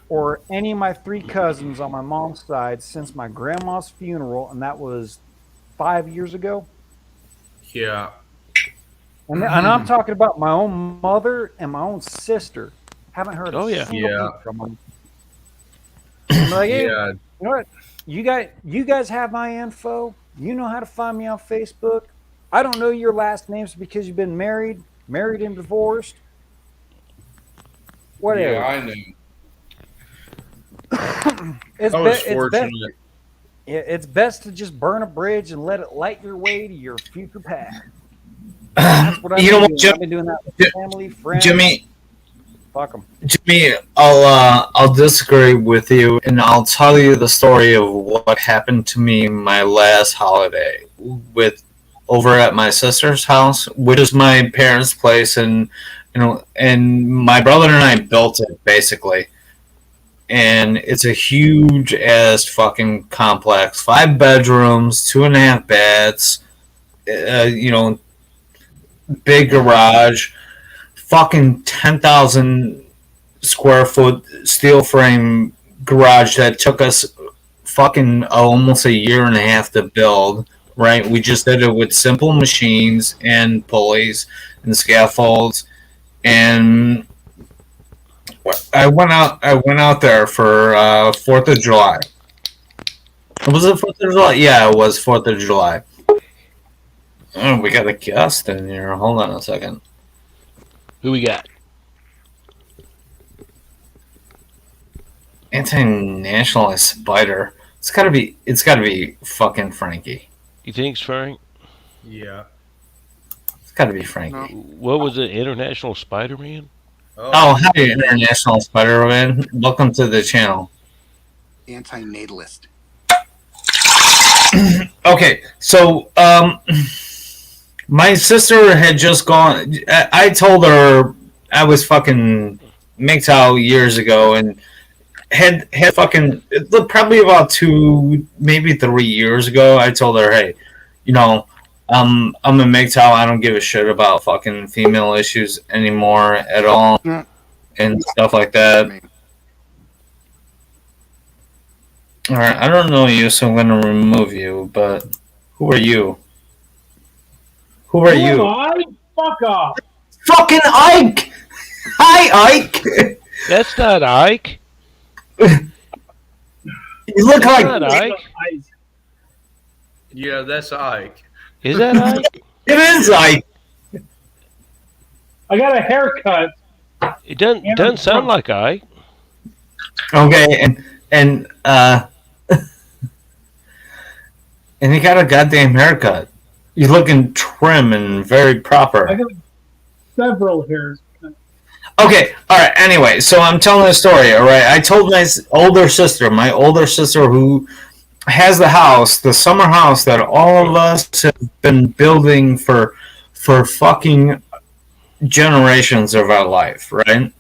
or any of my 3 cousins on my mom's side since my grandma's funeral, and that was 5 years ago. Yeah. And I'm talking about my own mother and my own sister. Haven't heard Oh, a yeah. single Yeah. peep from them. I'm like, hey, Yeah. you know what? You guys have my info. You know how to find me on Facebook. I don't know your last names because you've been married and divorced. Whatever. Yeah, I knew. It's, I was it's best. fortunate. It's best to just burn a bridge and let it light your way to your future path. That's what I've You know been what, doing. I've been doing that with family, friends. Jimmy, Fuck them. Jimmy, I'll disagree with you, and I'll tell you the story of what happened to me my last holiday with over at my sister's house, which is my parents' place, and and my brother and I built it basically, and it's a huge ass fucking complex, 5 bedrooms, 2.5 baths, big garage, fucking 10,000 square foot steel frame garage that took us fucking almost a year and a half to build. Right, we just did it with simple machines and pulleys and scaffolds, and I went out there for 4th of July. Was it 4th of July? Yeah, it was 4th of July. Oh, we got a guest in here. Hold on a second. Who we got? Anti-nationalist spider. It's gotta be fucking Frankie. You think, Frank? Yeah. It's gotta be Frankie. No. What was it? International Spider-Man? Oh, hi, International Spider-Man. Welcome to the channel. Anti-natalist. Okay, so my sister had just gone. I told her I was fucking MGTOW years ago, and had fucking probably about 2, maybe 3 years ago. I told her, hey, I'm a MGTOW. I don't give a shit about fucking female issues anymore at all, Yeah. and stuff like that. All right, I don't know you, so I'm gonna remove you. But who are you? Who are you? Fuck off. Fucking Ike! Hi, Ike! That's not Ike. You look That's like not Ike. Yeah, that's Ike. Is that Ike? it is Ike. I got a haircut. It doesn't sound like Ike. Okay, and and he got a goddamn haircut. You're looking trim and very I proper. got several hairs. Okay, all right. Anyway, so I'm telling a story. All right, I told my older sister who has the house, the summer house that all of us have been building for fucking generations of our life, right?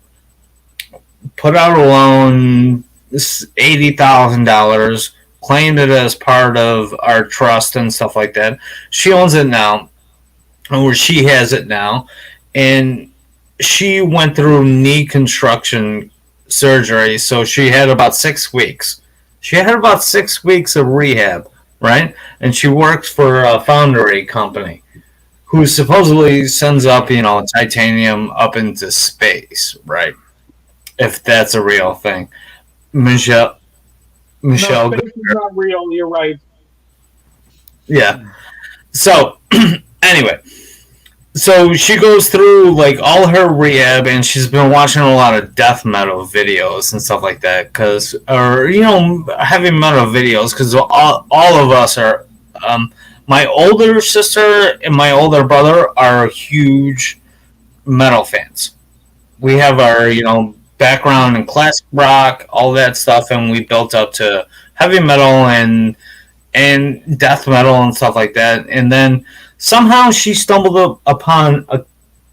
Put out a loan, $80,000, claimed it as part of our trust and stuff like that. She owns it now, or she has it now, and she went through knee construction surgery, so she had about 6 weeks. She had about 6 weeks of rehab, right? And she works for a foundry company who supposedly sends up, titanium up into space, right? If that's a real thing. Michelle. No, space is not real. You're right. Yeah. So, anyway. So she goes through like all her rehab, and she's been watching a lot of death metal videos and stuff like that, heavy metal videos, because all of us are. My older sister and my older brother are huge metal fans. We have our background in classic rock, all that stuff, and we built up to heavy metal and death metal and stuff like that, and then. Somehow she stumbled upon a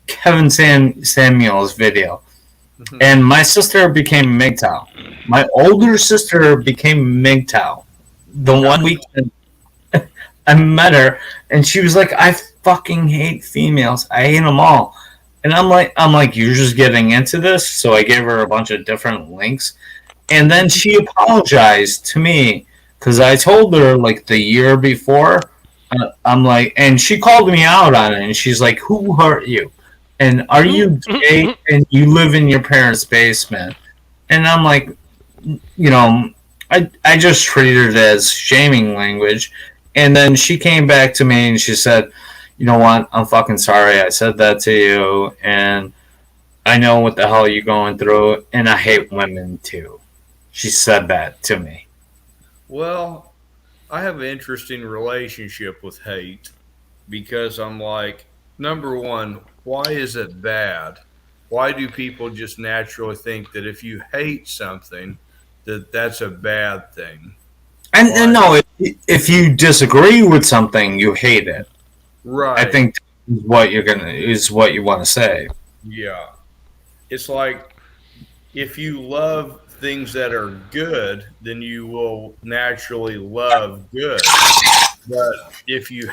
Kevin Samuels video, and my sister became MGTOW. My older sister became MGTOW the one weekend I met her, and she was like, "I fucking hate females. I hate them all." And I'm like, "You're just getting into this?" So I gave her a bunch of different links, and then she apologized to me because I told her like the year before. I'm like, and she called me out on it, and she's like, "Who hurt you? And are you gay? And you live in your parents' basement?" And I'm like, I just treated it as shaming language. And then she came back to me and she said, "You know what? I'm fucking sorry I said that to you. And I know what the hell you're going through. And I hate women too." She said that to me. Well, I have an interesting relationship with hate because I'm like, number one, why is it bad? Why do people just naturally think that if you hate something, that's a bad thing? And no, if you disagree with something, you hate it. Right. I think is what you want to say. Yeah. It's like if you love things that are good, then you will naturally love good. But if you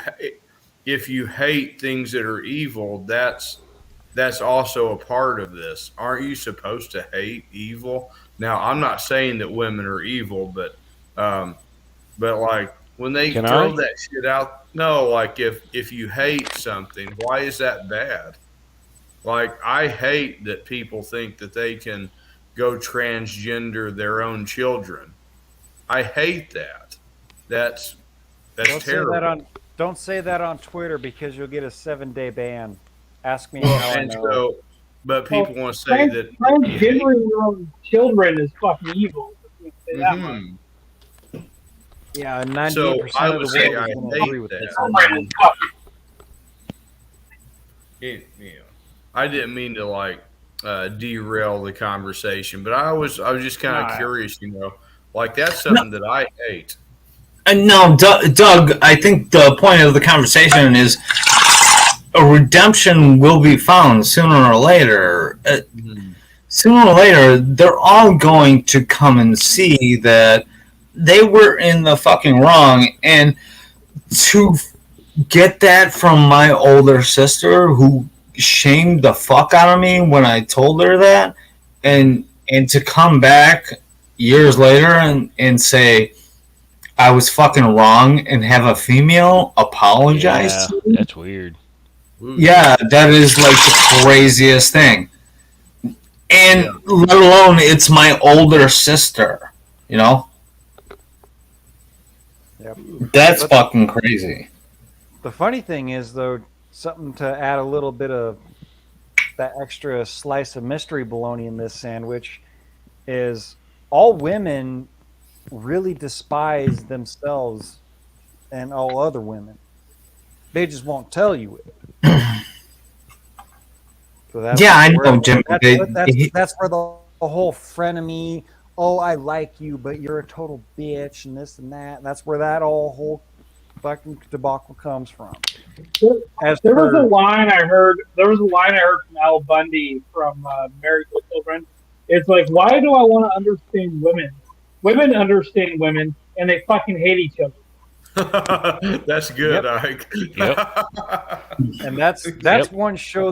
hate things that are evil, that's also a part of this. Aren't you supposed to hate evil? Now, I'm not saying that women are evil, but like when they throw that shit out, no, like if you hate something, why is that bad? Like I hate that people think that they can go transgender their own children. I hate that. That's terrible. Don't say that on Twitter because you'll get a 7-day ban. Ask me Well, how I and know. so, but people want to say that transgendering your own children is fucking evil. Say that much. Yeah, 98% So I of would the say world I is going to hate agree with that. this. I didn't mean to like derail the conversation, but I was just kind of curious, like that's something that I hate. No, Doug, I think the point of the conversation is a redemption will be found sooner or later. Sooner or later, they're all going to come and see that they were in the fucking wrong. And to get that from my older sister, who shamed the fuck out of me when I told her that, and to come back years later and say I was fucking wrong and have a female apologize to me. That's weird. Yeah, that is like the craziest thing. And let alone it's my older sister, Yep. That's fucking crazy. The funny thing is, though, something to add a little bit of that extra slice of mystery bologna in this sandwich is all women really despise themselves and all other women. They just won't tell you it. So that's I know, Jim. That's where the whole frenemy, oh, I like you, but you're a total bitch, and this and that. That's where that whole fucking debacle comes from. There was a line I heard from Al Bundy from Married with Children. It's like, why do I want to understand women? Women understand women, and they fucking hate each other. That's good, Ike. And that's one show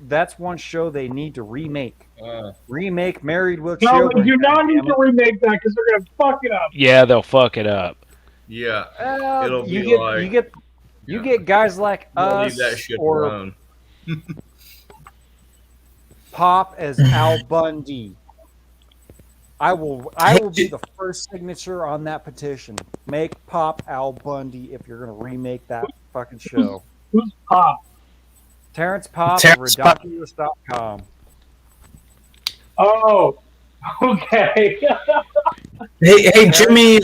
that's one show they need to remake. Remake Married with Children. No, you not need to remake that because they're gonna fuck it up. Yeah, they'll fuck it up. Yeah, it'll be you get guys like us leave that shit or alone. Pop as Al Bundy. I will be the first signature on that petition. Make Pop Al Bundy if you're going to remake that fucking show. Who's Pop? Terrence Pop of Redonkulous.com. Oh, okay. Hey, Jimmy.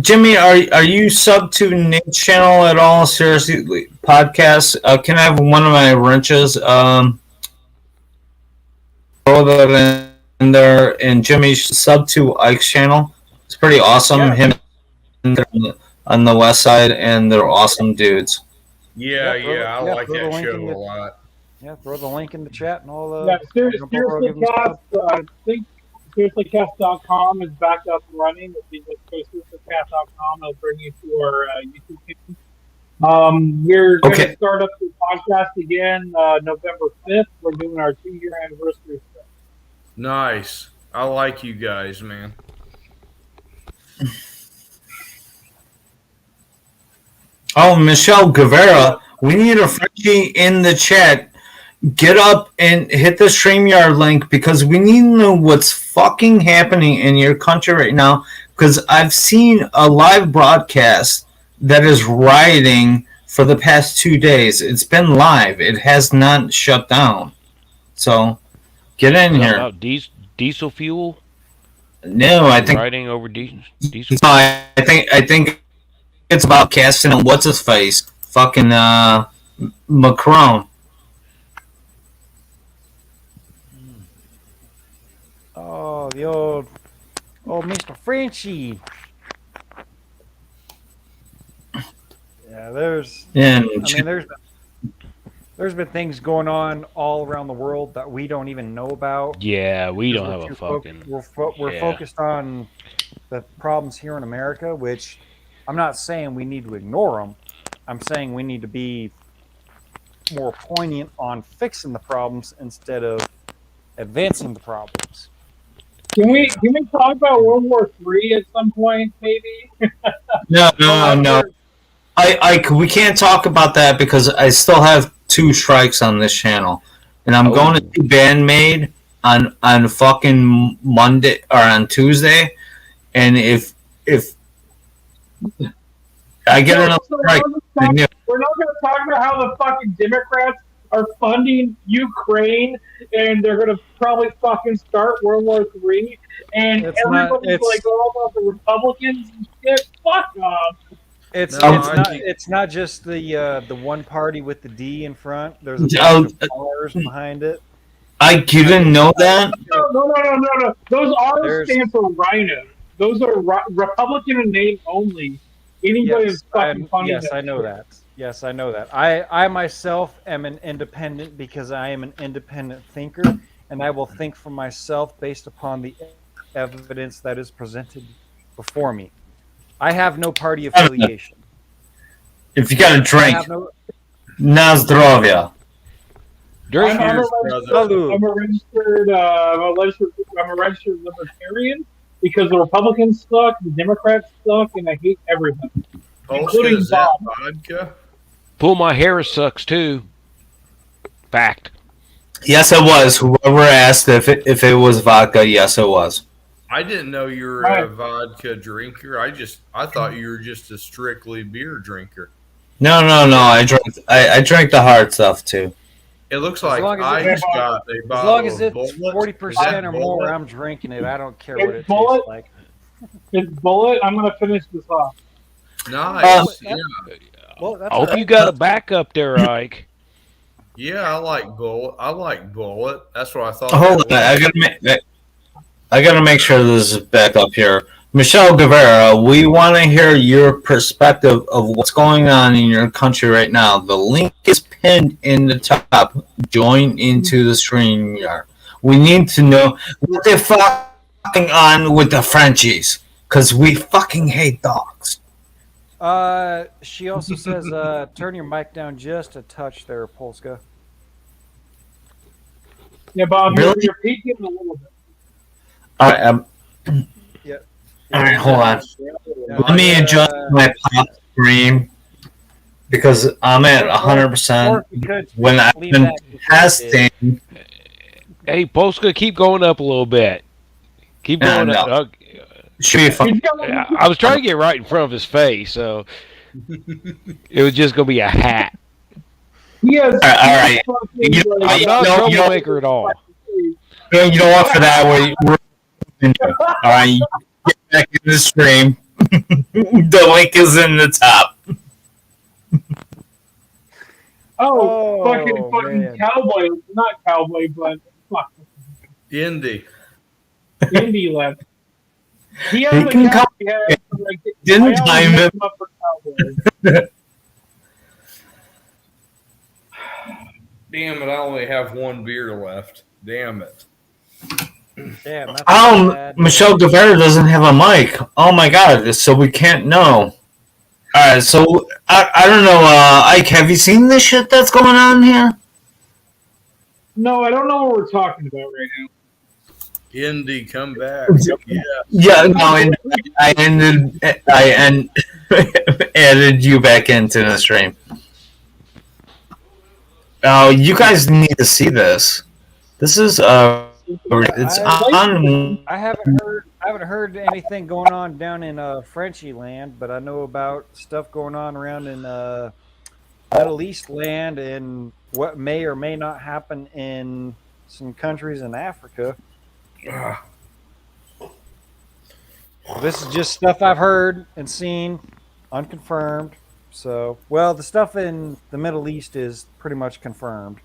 Jimmy, are you sub to Nate's channel at all? Seriously, podcast. Can I have one of my wrenches? Throw that in there. And Jimmy, sub to Ike's channel. It's pretty awesome. Yeah. Him on the west side, and they're awesome dudes. I like that show a lot. Yeah, throw the link in the chat and all the. Yeah, seriously, cast. I think SeriouslyCast.com is back up and running. If you just go to SeriouslyCast.com, it'll bring you to our YouTube channel. We're going to start up the podcast again November 5th. We're doing our 2-year anniversary stuff. Nice. I like you guys, man. Oh, Michelle Guevara, we need a Frenchie in the chat. Get up and hit the StreamYard link because we need to know what's fucking happening in your country right now. Because I've seen a live broadcast that is rioting for the past 2 days. It's been live. It has not shut down. So get in here. About diesel fuel? No, I think Riding over diesel. No, I think it's about casting on what's his face, fucking Macron. Oh, the old Mr. Frenchie. Yeah, there's been things going on all around the world that we don't even know about. Yeah, we don't have a fucking. We're focused on the problems here in America, which I'm not saying we need to ignore them. I'm saying we need to be more poignant on fixing the problems instead of advancing the problems. Can we talk about World War III at some point, maybe? No. We can't talk about that because I still have 2 strikes on this channel, and I'm going to see Bandmade on fucking Monday or on Tuesday, and if I get another strike, we're not going to talk about how the fucking Democrats are funding Ukraine, and they're going to probably fucking start World War III, and everybody's like all about the Republicans and shit. Fuck off. It's not just the one party with the D in front. There's a bunch of R's behind it. You didn't know that? No. Those R's stand for Rhino. Those are Republican in name only. Anybody is fucking funding. Yes, I know that. Yes, I know that. I myself am an independent because I am an independent thinker, and I will think for myself based upon the evidence that is presented before me. I have no party affiliation. If you got a drink, na zdrowie. I'm a registered libertarian because the Republicans suck, the Democrats suck, and I hate everything, including vodka. Pull my hair sucks too. Fact. Yes, it was. Whoever asked if it was vodka, yes, it was. I didn't know you were a vodka drinker. I thought you were just a strictly beer drinker. No. I drank the hard stuff too. It looks like I just got a bottle. As long as it's Bullet. 40% or more, I'm drinking it. I don't care what it Bullet? tastes like. It's Bullet. I'm going to finish this off. Nice. Well, I hope you got a backup there, Ike. Yeah, I like Bullet. That's what I thought. Hold on, I gotta make sure this is back up here. Michelle Guevara, we want to hear your perspective of what's going on in your country right now. The link is pinned in the top. Join into the StreamYard. We need to know what they're fucking on with the Frenchies, because we fucking hate dogs. She also says, turn your mic down just a touch there, Polska. Yeah, Bob, Really? you're peeking a little bit. All right, Yeah. all right, hold on. Let me adjust my pop stream because I'm at 100% when I've been testing. Hey, Polska, keep going up a little bit. Keep going up. Should be fun. I was trying to get right in front of his face, so it was just going to be a hat. Yes. All right. I'm not a troublemaker at all. You know what? For that, all right, get back in the stream. The link is in the top. Fucking man. Cowboy. Not Cowboy, but fuck. Indy. Indy left. He He has can a come. Didn't time him. Damn it! I only have one beer left. Damn it. Damn, that's bad. Michelle Guevara doesn't have a mic. Oh my god, so we can't know. Alright, so I don't know, Ike, have you seen this shit that's going on here? No, I don't know what we're talking about right now. Indy, come back. Yeah. Yeah, no, and I added you back into the stream. Oh, you guys need to see this. This is it's on. I haven't heard anything going on down in Frenchy land, but I know about stuff going on around in Middle East land and what may or may not happen in some countries in Africa. This is just stuff I've heard and seen, unconfirmed. So, well, the stuff in the Middle East is pretty much confirmed.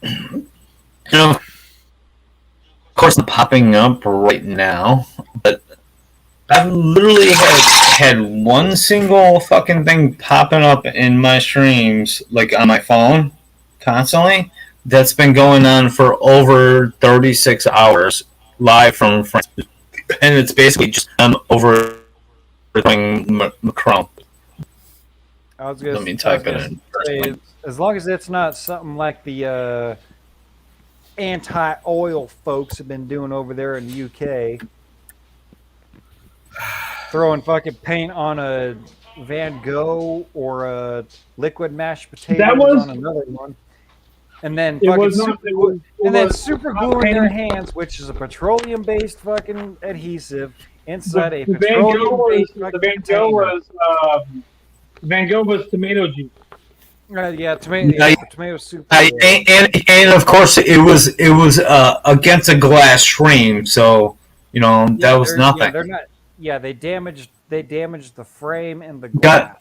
You know, of course, it's popping up right now, but I've literally had one single fucking thing popping up in my streams, like on my phone, constantly. That's been going on for over 36 hours, live from France, and it's basically just overthrowing Macron. I was gonna, Let me type it in. say, as long as it's not something like the anti-oil folks have been doing over there in the UK, throwing fucking paint on a Van Gogh or a liquid mashed potatoes on another one, and then super gluing their hands, which is a petroleum-based fucking adhesive inside a petroleum-based container. Van Gogh was tomato juice. Tomato soup. And of course it was against a glass stream, so that was nothing. Yeah, they're not. Yeah, they damaged the frame and the glass.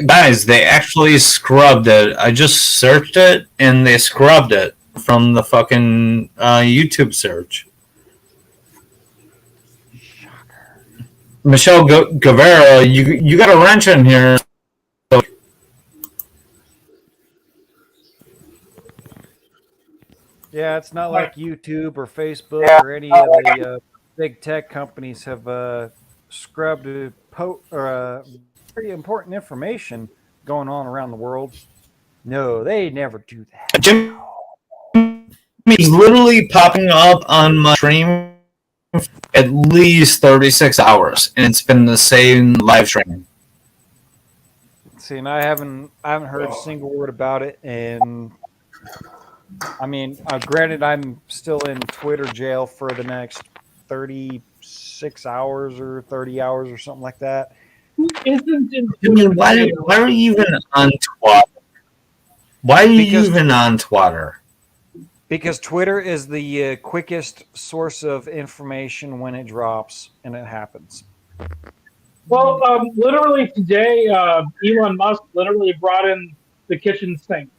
Guys, they actually scrubbed it. I just searched it, and they scrubbed it from the fucking YouTube search. Shocker. Michelle Guevara, you got a wrench in here. Yeah, it's not like YouTube or Facebook or any of the big tech companies have scrubbed pretty important information going on around the world. No, they never do that. Jimmy's literally popping up on my stream at least 36 hours, and it's been the same live stream. See, and I haven't heard a single word about it, and I mean, granted, I'm still in Twitter jail for the next 36 hours or 30 hours or something like that. Why are you even on Twitter? Why are you even on Twitter? Because Twitter is the quickest source of information when it drops and it happens. Well, literally today, Elon Musk literally brought in the kitchen sink.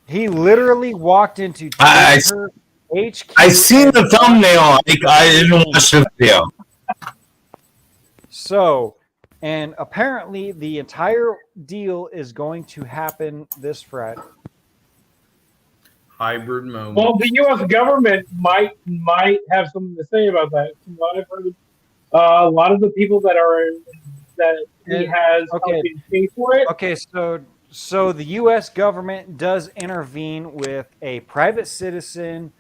He literally walked into Twitter HQ. I seen the thumbnail. I didn't watch the video. So, and apparently the entire deal is going to happen this Friday. Hybrid moment. Well, the U.S. government might have something to say about that. From what I've heard, a lot of the people that he has helping pay for it. Okay, so the U.S. government does intervene with a private citizen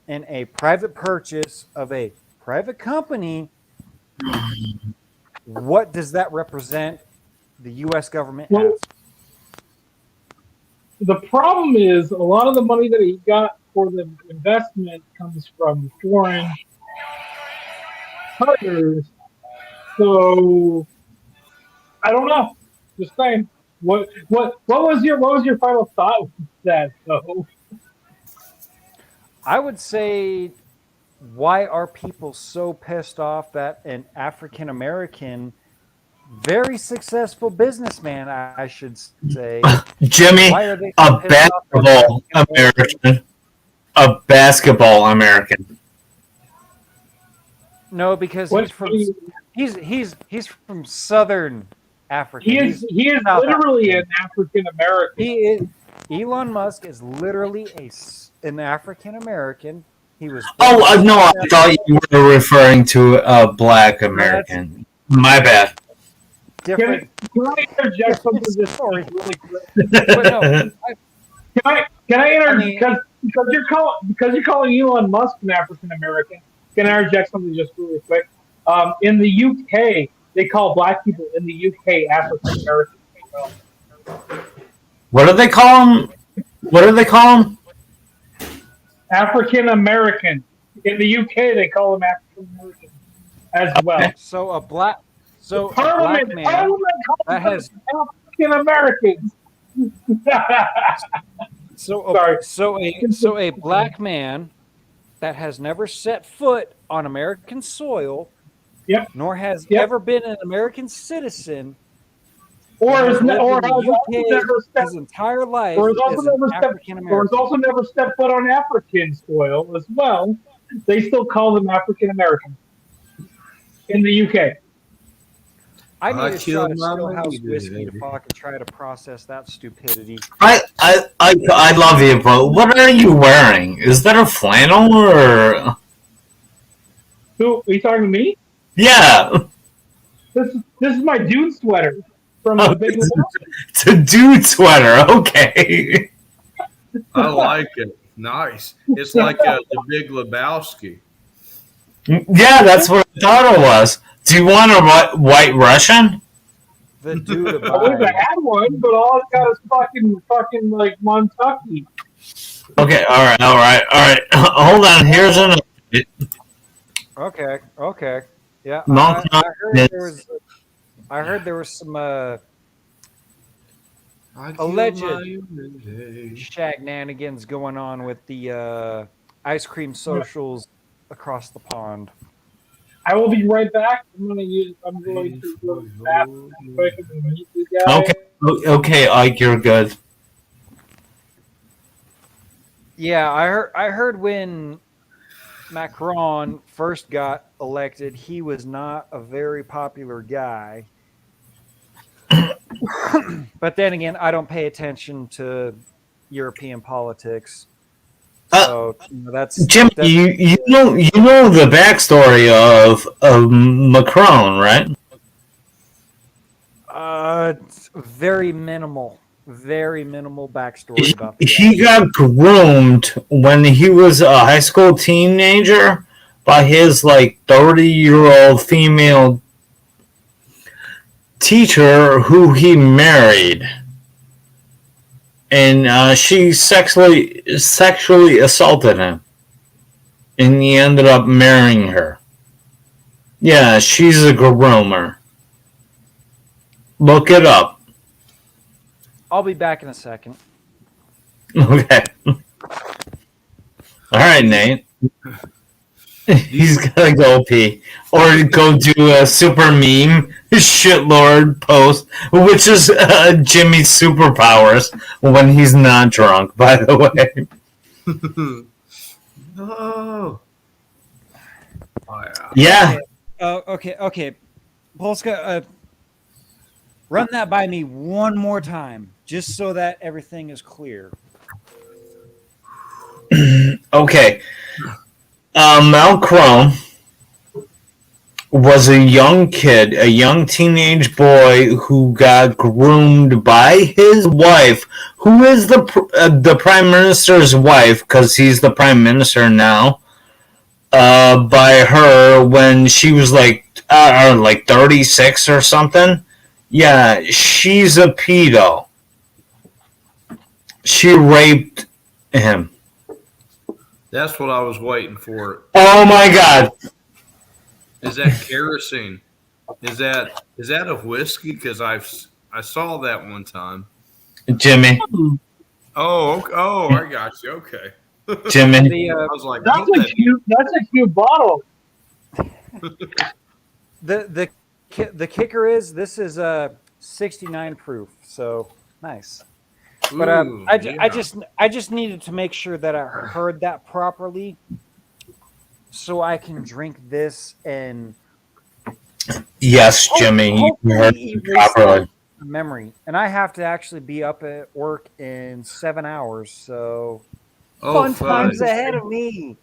and a private purchase of a private company. What does that represent? The U.S. government has. The problem is a lot of the money that he got for the investment comes from foreign partners. So I don't know. Just saying. What was your final thought with that though? I would say, why are people so pissed off that an African American, very successful businessman, I should say, Jimmy, a basketball American. No, because he's from Southern Africa. He is literally an African American. Elon Musk is literally an African American He was. Oh no, I thought you were referring to a Black American. My bad. different. Can I interject something just Sorry. really quick? But no, Can I I mean- because you're calling Elon Musk an African American? Can I interject something just really quick? In the UK, they call black people in the UK African Americans as well. What do they call him? What do they call him? African American. In the UK, they call them African Americans as well. so a black Parliament man calls that has them African Americans. so a black man that has never set foot on American soil, Yep. nor has Yep. ever been an American citizen, or has has lived in the also UK never stepped his entire life or has also is an never stepped African or has American. also never stepped foot on African soil as well. They still call them African Americans in the UK. I need a killed shot of my Stillhouse baby. whiskey to fucking try to process that stupidity. I love you, but what are you wearing? Is that a flannel or? Who are you talking to me? Yeah, This is my dude sweater from the Big Lebowski. it's a dude sweater. Okay. I like it. Nice. It's like the Big Lebowski. Yeah, that's what I thought it was. Do you want a white Russian? The dude I wish I had one, but all I've got is fucking like Montucky. Okay, all right. Hold on. Here's an. Okay. Yeah. No, I heard there was some I Alleged. killed my shenanigans going on with the ice cream socials across the pond. I will be right back. I'm going to go to the bathroom quick and meet you guys. Okay, Ike, you're good. Yeah, I heard when Macron first got elected, he was not a very popular guy. But then again, I don't pay attention to European politics. So that's Jim. You know the backstory of Macron, right? It's very minimal backstory about the guy. He got groomed when he was a high school teenager by his 30-year-old female teacher who he married, and she sexually assaulted him, and he ended up marrying her. Yeah, she's a groomer. Look it up. I'll be back in a second. Okay. All right, Nate. He's gonna go pee or go do a super meme shitlord post, which is Jimmy's superpowers when he's not drunk. By the way. No. Oh, Yeah. Okay. Polska, run that by me one more time, just so that everything is clear. Okay. Macron was a young kid, a young teenage boy who got groomed by his wife, who is the prime minister's wife, because he's the prime minister now. By her when she was like 36 or something. Yeah, she's a pedo. She raped him. That's what I was waiting for. Oh my God! Is that kerosene? Is that a whiskey? Because I saw that one time. Jimmy, Oh, I got you. Okay. Jimmy. I was like, That's a cute bottle. The kicker is this is a 69 proof, so nice. But ooh, I yeah. just needed to make sure that I heard that properly, so I can drink this and Yes, Jimmy, you heard hopefully me erase properly. that memory. And I have to actually be up at work in 7 hours, so Oh, fun fun. times ahead of me.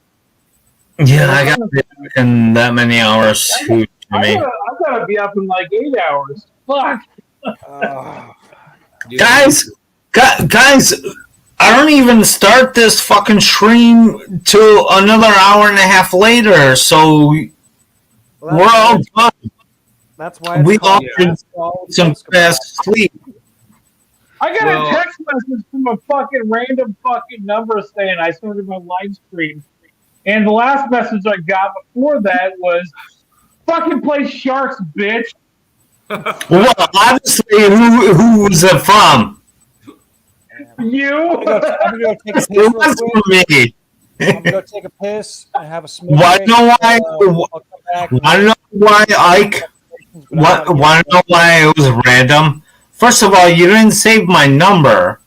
Yeah, I got to be in that many hours too, Jimmy. I've got to be up in like 8 hours. Fuck. Guys, I don't even start this fucking stream till another hour and a half later, so Well, we're all done. That's why it's We all called should Ask All some Basketball. fast sleep. I got Well- a text message from a fucking random fucking number saying I started my live stream. And the last message I got before that was, fucking play Sharks, bitch. Well, obviously, who was it from? You? I'm gonna go take a piss It real was quick. from me. I'm gonna go take a piss and have a smoke. Why break. know why? I'll come back. Want to know why, Ike? Want to know why it was random? First of all, you didn't save my number,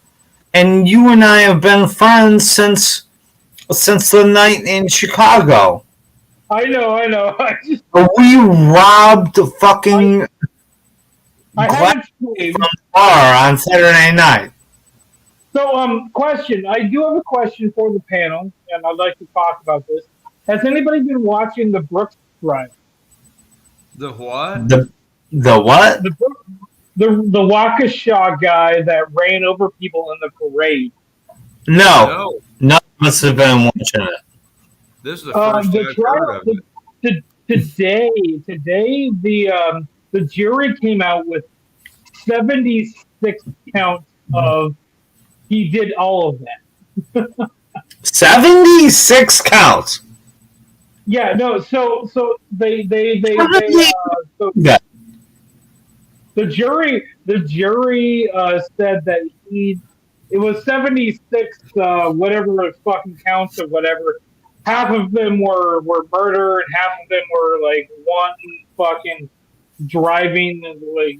and you and I have been friends since the night in Chicago. I know. We robbed fucking I haven't streamed. from the bar on Saturday night. So, question. I do have a question for the panel, and I'd like to talk about this. Has anybody been watching the Brooks trial? The what? The what? The Waukesha guy that ran over people in the parade. No, none of us have been watching it. This is the first The I've heard trial of it. today, the jury came out with 76 counts of he did all of that. 76 counts. Yeah, no. So they so Yeah. the jury said that it was 76 whatever fucking counts of whatever. Half of them were murder and half of them were like wanton fucking driving and like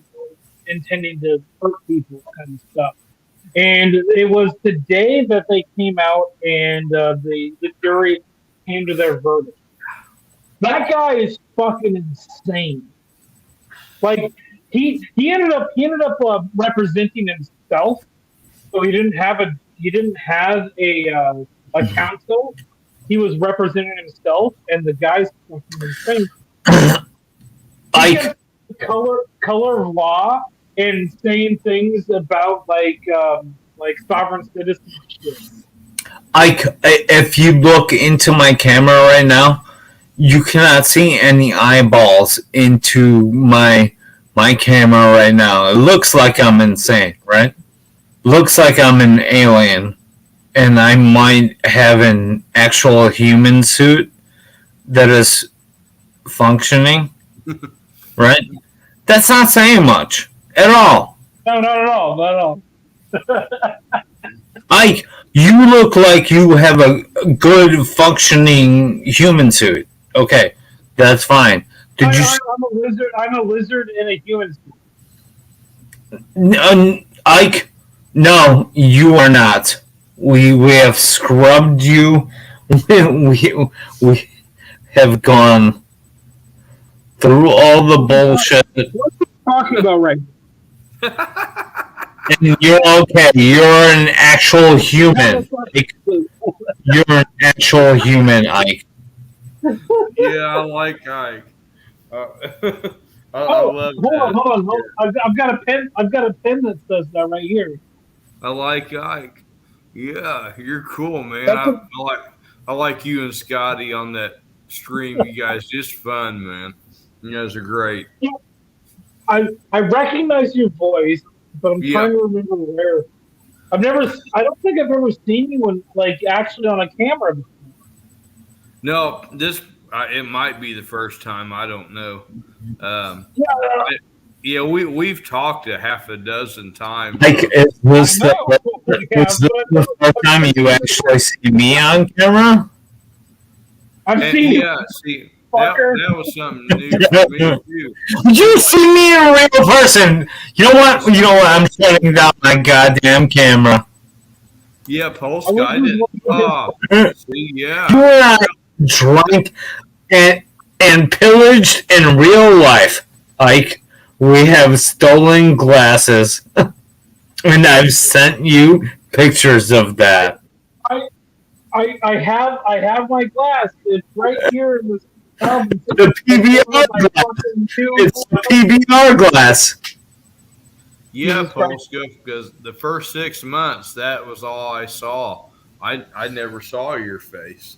intending to hurt people kind of stuff. And it was today that they came out and the jury came to their verdict. That guy is fucking insane. Like he ended up representing himself, so he didn't have a counsel. He was representing himself, and the guy's fucking insane. Ike, color of law and saying things about like sovereign citizenship. Ike, if you look into my camera right now, you cannot see any eyeballs into my camera right now. It looks like I'm insane, right? Looks like I'm an alien, and I might have an actual human suit that is functioning, right? That's not saying much at all. No, not at all. Ike, you look like you have a good functioning human suit. Okay, that's fine. Did you? I'm a lizard. I'm a lizard in a human suit. Ike, no, you are not. We have scrubbed you. We have gone through all the bullshit. What are you talking about right And you're okay. You're an actual human. Ike, you're an actual human, Ike. Yeah, I like Ike. I Oh, love hold that. on. I've got a pen. I've got a pen that says that right here. I like Ike. Yeah, you're cool, man. That's I like you and Scotty on that stream. You guys just fun, man. You guys are great. I recognize your voice, but I'm trying to remember where. I don't think I've ever seen you actually on a camera before. No, this it might be the first time. I don't know. We've talked a half a dozen times. Like, was the first time you actually see me on camera? I've And, seen you. yeah, see, that was something new for me too. Did you see me in a real person? You know what? I'm shutting down my goddamn camera. Yeah, Pulse I wasn't guided. looking Oh, at see, yeah. You and I drank and pillaged in real life. Like, we have stolen glasses. And I've sent you pictures of that. I I have my glass. It's right here in this. The PBR glass. It's the PBR glass. Yeah, Jesus Christ. Polska, because the first 6 months, that was all I saw. I never saw your face.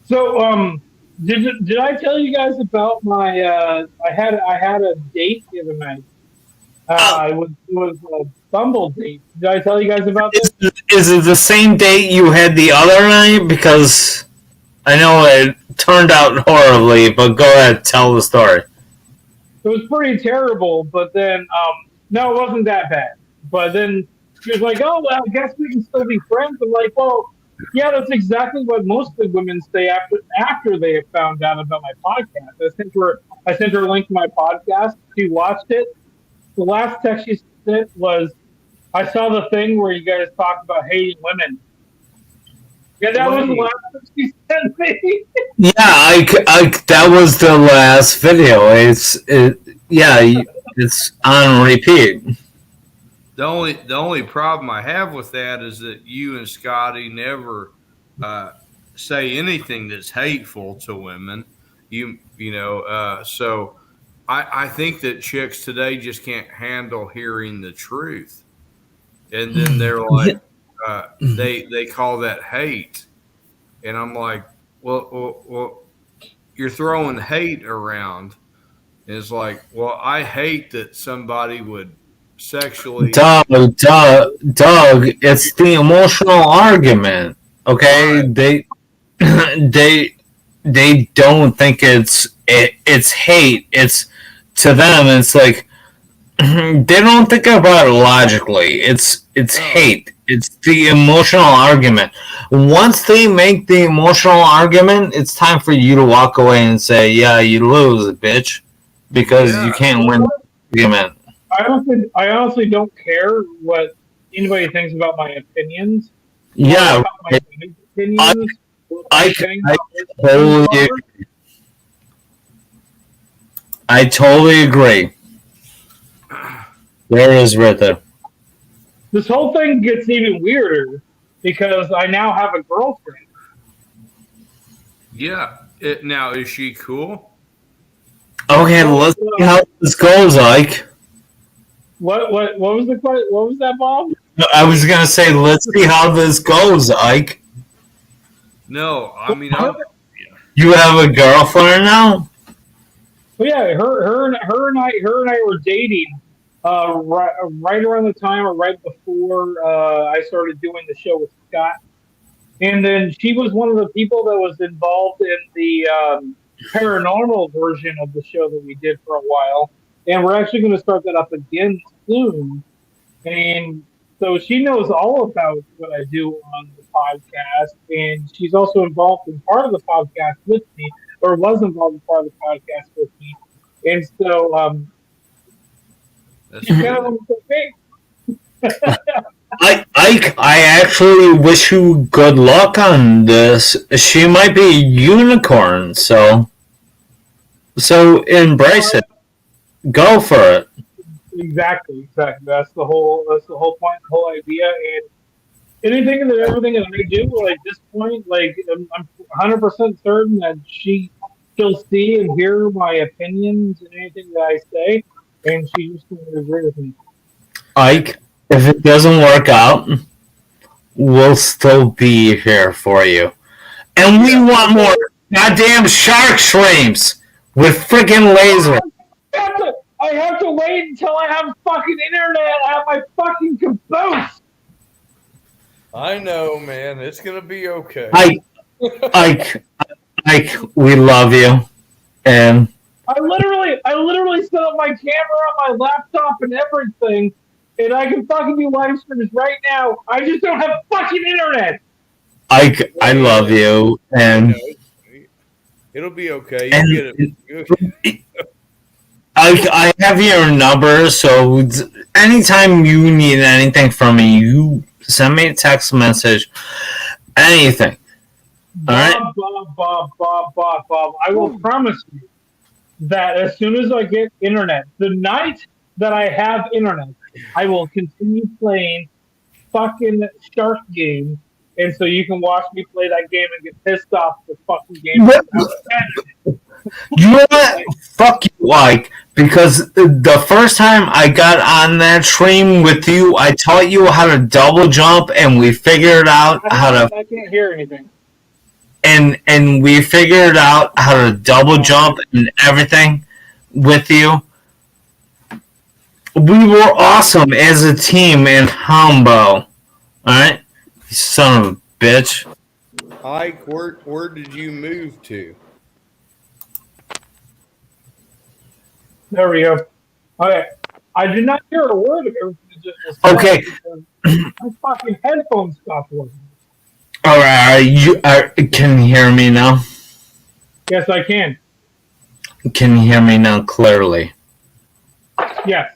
So, did I tell you guys about my? I had a date the other night. It was a Bumble date. Did I tell you guys about this? Is it the same date you had the other night? Because I know it turned out horribly, but go ahead, tell the story. It was pretty terrible, but then no, it wasn't that bad. But then she was like, "Oh, well, I guess we can still be friends." I'm like, "Well, yeah, that's exactly what most of the women say after they have found out about my podcast." I sent her a link to my podcast. She watched it. The last text she sent was, "I saw the thing where you guys talked about hating women." Yeah, that was the last text she sent me. Yeah, that was the last video. It's on repeat. The only problem I have with that is that you and Scotty never say anything that's hateful to women. So I think that chicks today just can't handle hearing the truth, and then they're like, they call that hate, and I'm like, well, you're throwing hate around. And it's like, well, I hate that somebody would sexually. Doug, it's the emotional argument. Okay, Right. they don't think it's hate. It's to them. It's like they don't think about it logically. It's hate. It's the emotional argument. Once they make the emotional argument, it's time for you to walk away and say, "Yeah, you lose, bitch," because you can't win the argument. I honestly don't care what anybody thinks about my opinions. Yeah, About my opinions. I totally agree. There is right there. This whole thing gets even weirder because I now have a girlfriend. Yeah. Now, is she cool? Okay, let's see how this goes, Ike. What was the question? What was that, Bob? I was gonna say, let's see how this goes, Ike. No, I mean, You have a girlfriend now? Well, yeah, her and I were dating right around the time or right before I started doing the show with Scott, and then she was one of the people that was involved in the paranormal version of the show that we did for a while, and we're actually going to start that up again soon. And so she knows all about what I do on the podcast, and she's also involved in part of the podcast with me, or was involved in part of the podcast with me. And so she kind of wants to say, I actually wish you good luck on this. She might be a unicorn, so embrace it. Go for it. Exactly. That's the whole point, the whole idea. And everything that I do, like, at this point, like, I'm 100% certain that she'll see and hear my opinions and anything that I say, and she's just going to agree with me. Ike, if it doesn't work out, we'll still be here for you. And we want more goddamn shark streams with freaking laser. I have to wait until I have fucking internet at my fucking caboose. I know, man. It's gonna be okay. Ike, we love you. And I literally set up my camera on my laptop and everything, and I can fucking do live streams right now. I just don't have fucking internet. Ike, I love you, and it'll be okay. You get it. I have your number, so anytime you need anything from me, you send me a text message, anything. All right? Bob. I will promise you that as soon as I get internet, the night that I have internet, I will continue playing fucking shark games, and so you can watch me play that game and get pissed off the fucking game. You know what? Fuck you, like, because the first time I got on that stream with you, I taught you how to double jump, and we figured out how to. I can't hear anything. And we figured out how to double jump and everything with you. We were awesome as a team in Hambo. Alright? You son of a bitch. Ike, where did you move to? There we go. Okay. I did not hear a word of everything that just was said. Okay. My fucking headphones stopped working. Alright, can you hear me now? Yes, I can. Can you hear me now clearly? Yes.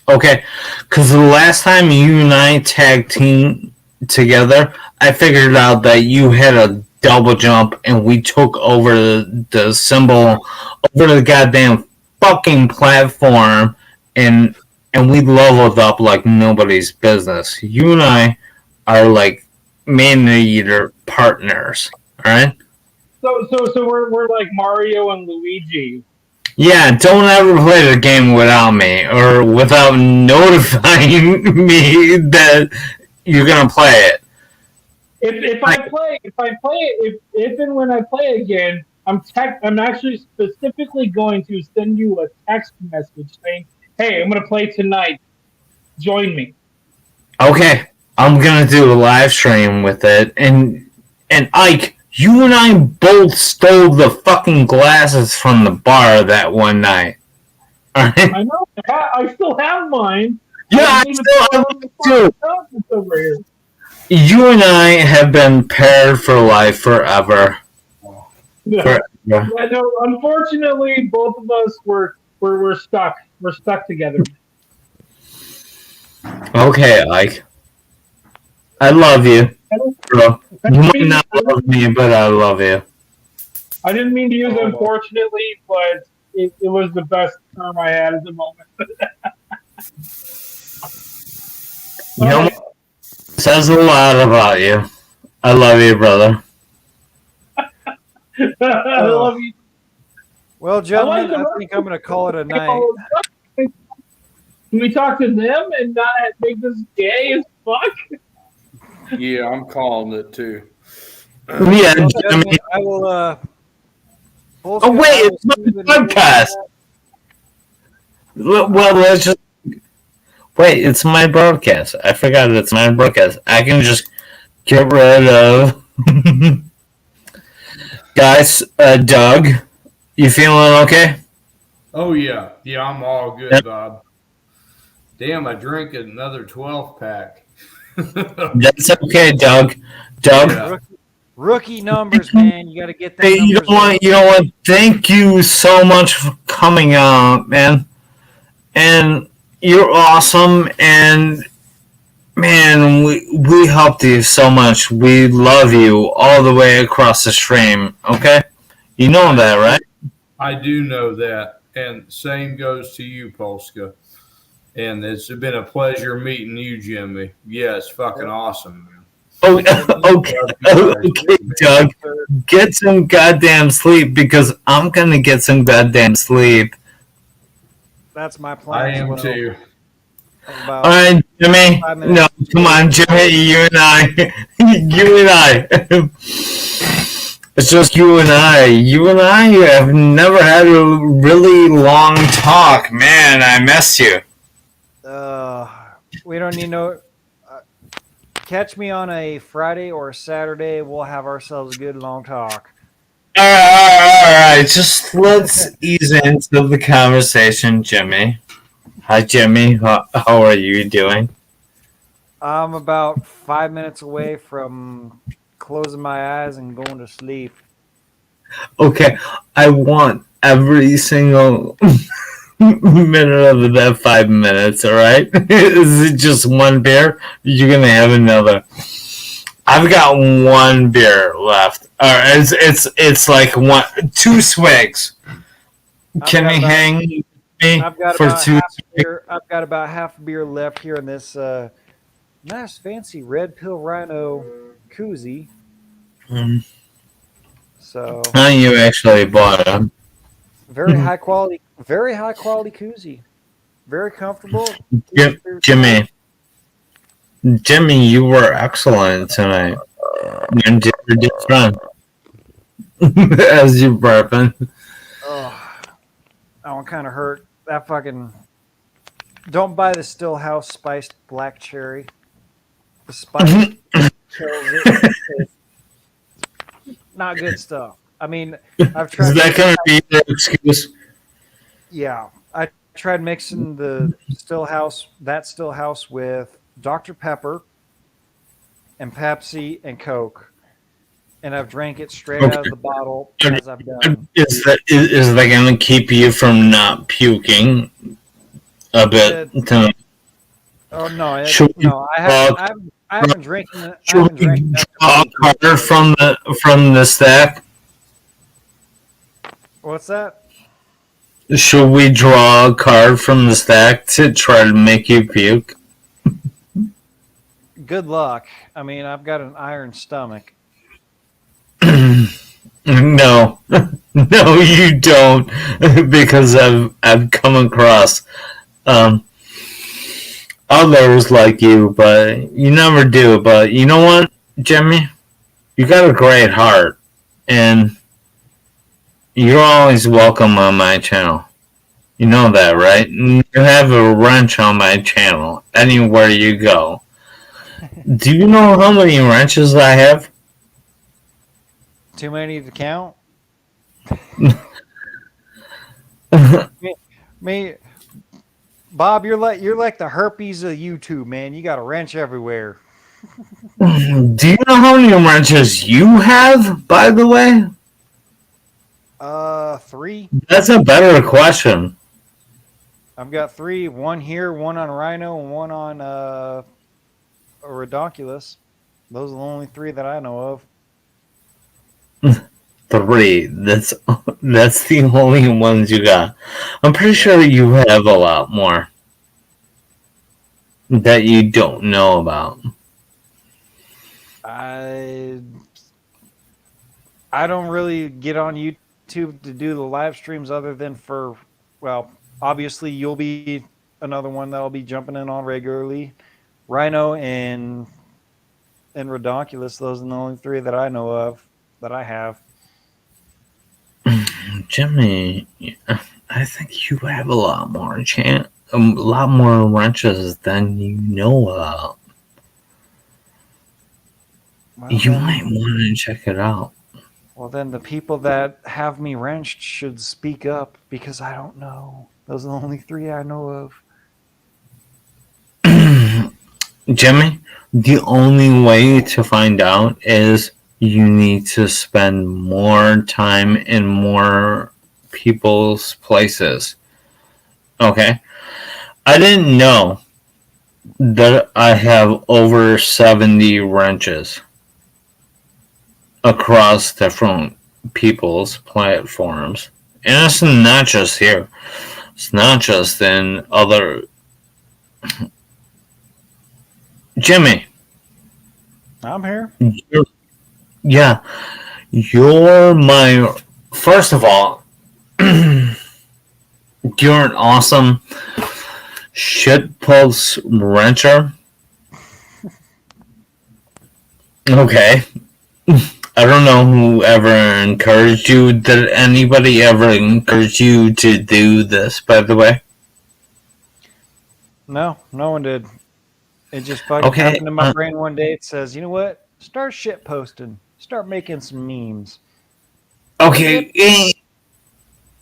Okay, because the last time you and I tag team together, I figured out that you had a double jump and we took over the symbol, over the goddamn fucking platform, and we leveled up like nobody's business. You and I are like man-eater partners, alright? So we're like Mario and Luigi. Yeah, don't ever play the game without me, or without notifying me that you're gonna play it. If and when I play again, I'm actually specifically going to send you a text message saying, "Hey, I'm gonna play tonight. Join me." Okay, I'm gonna do a live stream with it, and Ike, you and I both stole the fucking glasses from the bar that one night. Alright? I know. I still have mine. Yeah, I still have mine too. Over here. You and I have been paired for life forever. Yeah. Forever. Yeah, no, unfortunately, both of us were stuck. We're stuck together. Okay, Ike. I love you, bro. You might not love me, but I love you. I didn't mean to use unfortunately, but it was the best term I had at the moment. You know, says a lot about you. I love you, brother. I love you. Well, gentlemen, I think I'm going to call it a night. Can we talk to them and not make this gay as fuck? Yeah, I'm calling it too. Yeah, Well, I gentlemen, mean, I will. oh wait, it's my podcast. Well, let's just wait. It's my broadcast. I forgot it's my broadcast. I can just get rid of. Guys, Doug, you feeling okay? Oh yeah, I'm all good, Yep. Bob. Damn, I drank another 12-pack. That's okay, Doug. Doug, Yeah. Rookie numbers, man. You got to get them hey, you numbers. know what? Thank you so much for coming out, man. And you're awesome. And man, we helped you so much. We love you all the way across the stream. Okay, you know that, right? I do know that, and same goes to you, Polska. And it's been a pleasure meeting you, Jimmy. Yeah, it's fucking awesome, man. Oh, okay, Doug. Get some goddamn sleep because I'm gonna get some goddamn sleep. That's my plan. I as am well. too. All right, Jimmy. 5 minutes. No, come on, Jimmy. You and I. You and I. It's just you and I. You and I have never had a really long talk. Man, I miss you. We don't need no. Catch me on a Friday or a Saturday. We'll have ourselves a good long talk. All right. Just let's ease into the conversation, Jimmy. Hi, Jimmy. How are you doing? I'm about 5 minutes away from closing my eyes and going to sleep. Okay, I want every single minute of that 5 minutes, all right? Is it just one beer? You're going to have another. I've got one beer left. It's like 2 swigs. Can we hang I've got for about two. half a beer. I've got about half a beer left here in this nice fancy Red Pill Rhino koozie. So How you actually bought them? very high quality koozie. Very comfortable. Jimmy, you were excellent tonight. You're different as you burping. Oh, that one kind of hurt. That fucking. Don't buy the Stillhouse spiced black cherry. The spice kills it. It's not good stuff. I mean, I've tried. Is that going to be the excuse? Yeah, I tried mixing the Stillhouse with Dr. Pepper and Pepsi and Coke, and I've drank it straight out of the bottle as I've done. Is that going to keep you from not puking a bit? Oh no! I haven't drinking it. I Should haven't we drank draw a card from the stack? What's that? Should we draw a card from the stack to try to make you puke? Good luck. I mean, I've got an iron stomach. No, no, you don't, because I've come across others like you, but you never do. But you know what, Jimmy? You got a great heart, and you're always welcome on my channel. You know that, right? You have a wrench on my channel anywhere you go. Do you know how many wrenches I have? Too many to count. me, Bob, you're like the herpes of YouTube, man. You got a wrench everywhere. Do you know how many wrenches you have, by the way? 3. That's a better question. I've got 3. One here, one on Rhino, and one on a Redonkulus. Those are the only 3 that I know of. 3. That's the only ones you got. I'm pretty sure you have a lot more that you don't know about. I don't really get on YouTube to do the live streams other than for, well, obviously you'll be another one that I'll be jumping in on regularly. Rhino and Redonkulus, those are the only 3 that I know of that I have. Jimmy, I think you have a lot more wrenches than you know about. Well, You might want to check it out. Well, then the people that have me wrenched should speak up because I don't know. Those are the only 3 I know of. Jimmy, the only way to find out is you need to spend more time in more people's places. Okay? I didn't know that I have over 70 wrenches across different people's platforms. And it's not just here. It's not just in other... Jimmy. I'm here. You're my... First of all, you're an awesome shitpost wrencher. Okay. I don't know who ever encouraged you. Did anybody ever encourage you to do this, by the way? No, no one did. It just fucking happened in my brain one day. It says, you know what? Start shit posting. Start making some memes. Okay.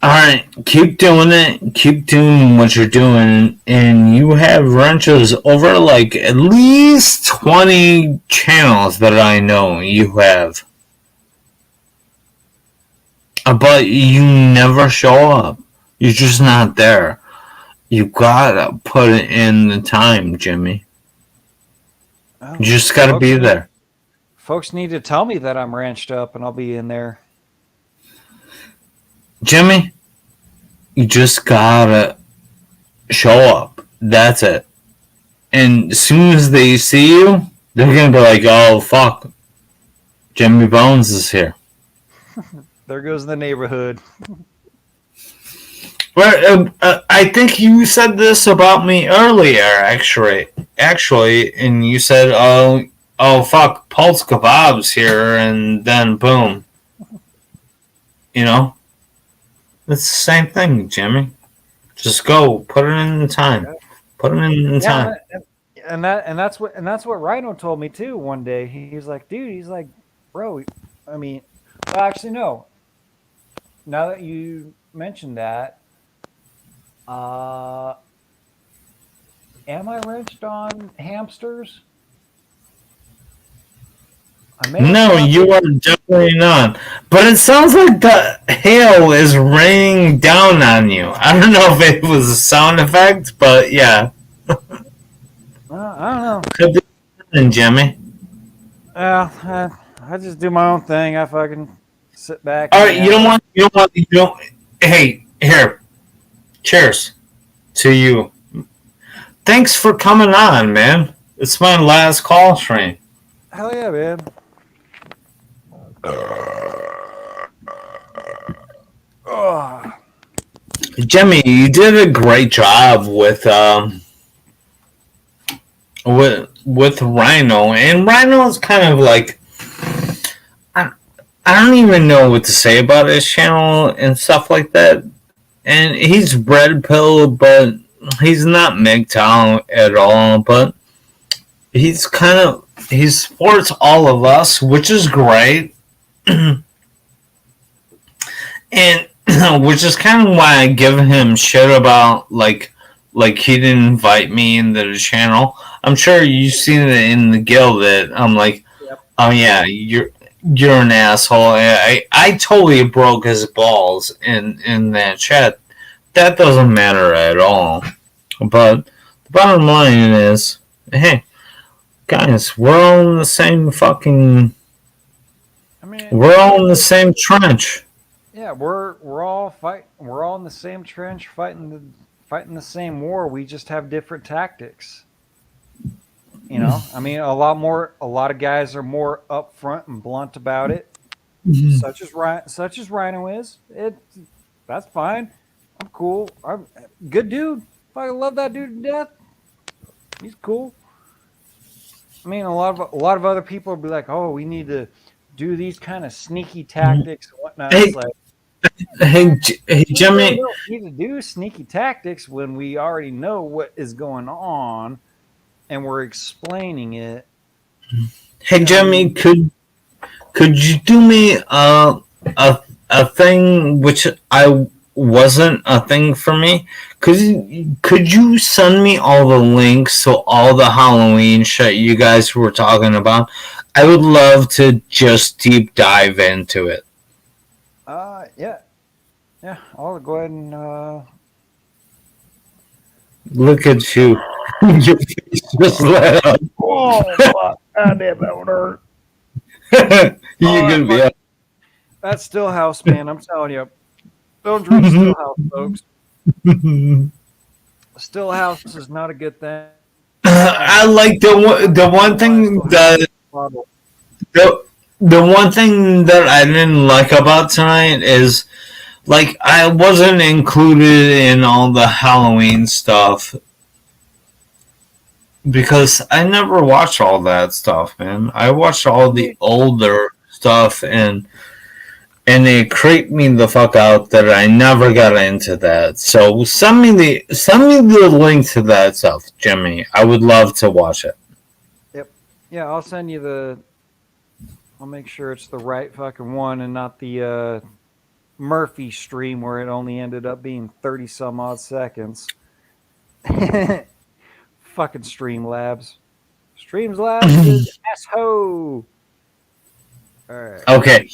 Alright, keep doing it. Keep doing what you're doing. And you have wrenches over like at least 20 channels that I know you have. But you never show up. You're just not there. You gotta put it in the time, Jimmy. Oh, You just gotta be there. Folks need to tell me that I'm ranched up and I'll be in there. Jimmy, you just gotta show up. That's it. And as soon as they see you, they're gonna be like, "Oh fuck, Jimmy Bones is here." There goes the neighborhood. Well, I think you said this about me earlier, actually, and you said, "Oh fuck, Pulse Kebab's here," and then boom, you know, it's the same thing, Jimmy. Just go, put it in the time, put it in the time. And that's what Rhino told me too one day. He's like, dude, he's like, bro, I mean, well, actually no. Now that you mentioned that, am I wrenched on hamsters? No, you are definitely not. But it sounds like the hail is raining down on you. I don't know if it was a sound effect, but yeah. I don't know. Could be Jimmy. I just do my own thing. I fucking sit back. All right, you don't. Hey, here. Cheers to you. Thanks for coming on, man. It's my last call stream. Hell yeah, man. Jimmy, you did a great job with Rhino, and Rhino is kind of like I don't even know what to say about his channel and stuff like that. And he's red pill, but he's not MGTOW at all. But he supports all of us, which is great. And which is kind of why I give him shit about like he didn't invite me into the channel. I'm sure you've seen it in the guild that I'm like, oh yeah, you're an asshole. I totally broke his balls in that chat. That doesn't matter at all. But the bottom line is, hey, guys, we're all in the same fucking. We're all in the same trench. Yeah, we're all We're all in the same trench, fighting the same war. We just have different tactics. You know, I mean, a lot of guys are more upfront and blunt about it, such as Rhino is. That's fine. I'm cool. I'm good dude. I love that dude to death. He's cool. I mean, a lot of other people will be like, "Oh, we need to do these kind of sneaky tactics and whatnot." Hey, it's like, hey, Jimmy. We don't need to do sneaky tactics when we already know what is going on and we're explaining it. Hey, Jimmy, could you do me a thing which I wasn't a thing for me? Could you send me all the links to all the Halloween shit you guys were talking about? I would love to just deep dive into it. Yeah. I'll go ahead and look at you. Your face just lit up. Oh, fuck. God damn, that would hurt. You're gonna be up. That's Stillhouse, man. I'm telling you. Don't drink Stillhouse, folks. Stillhouse is not a good thing. I like the one thing that the one thing that I didn't like about tonight is like I wasn't included in all the Halloween stuff because I never watched all that stuff, man. I watched all the older stuff and it creeped me the fuck out that I never got into that. So send me the link to that stuff, Jimmy. I would love to watch it. Yep. Yeah, I'll send you I'll make sure it's the right fucking one and not the Murphy stream where it only ended up being 30 some odd seconds. Fucking Streamlabs. Streamlabs is asshole. All right. Okay.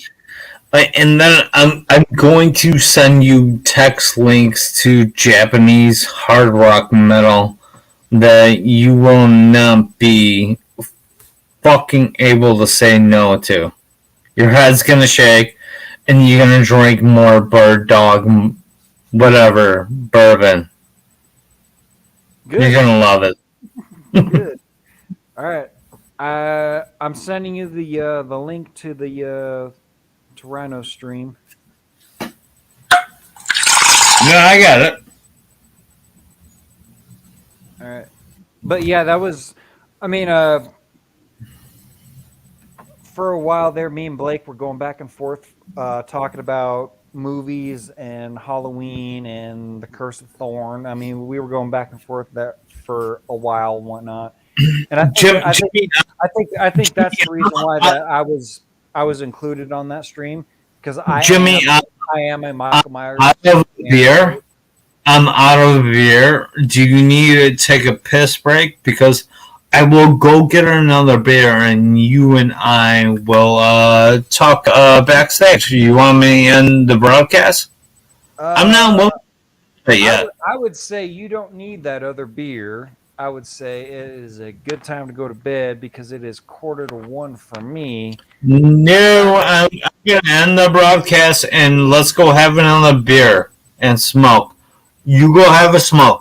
And then I'm going to send you text links to Japanese hard rock metal that you will not be fucking able to say no to. Your head's gonna shake, and you're gonna drink more Bird Dog, whatever, bourbon. You're Good. gonna love it. Good. All right. I'm sending you the link to the Toronto stream. Yeah, I got it. All right. But yeah, that was. I mean, for a while there, me and Blake were going back and forth talking about movies and Halloween and The Curse of Thorn. I mean, we were going back and forth that for a while and whatnot. And I think that's the reason why that I was included on that stream because I am a Michael Myers. Out of beer. I'm out of beer. Do you need to take a piss break? Because I will go get another beer and you and I will talk backstage. You want me in the broadcast? I'm not willing to yet. I would say you don't need that other beer. I would say it is a good time to go to bed because it is 1:45 for me. No, I'm going to end the broadcast and let's go have another beer and smoke. You go have a smoke.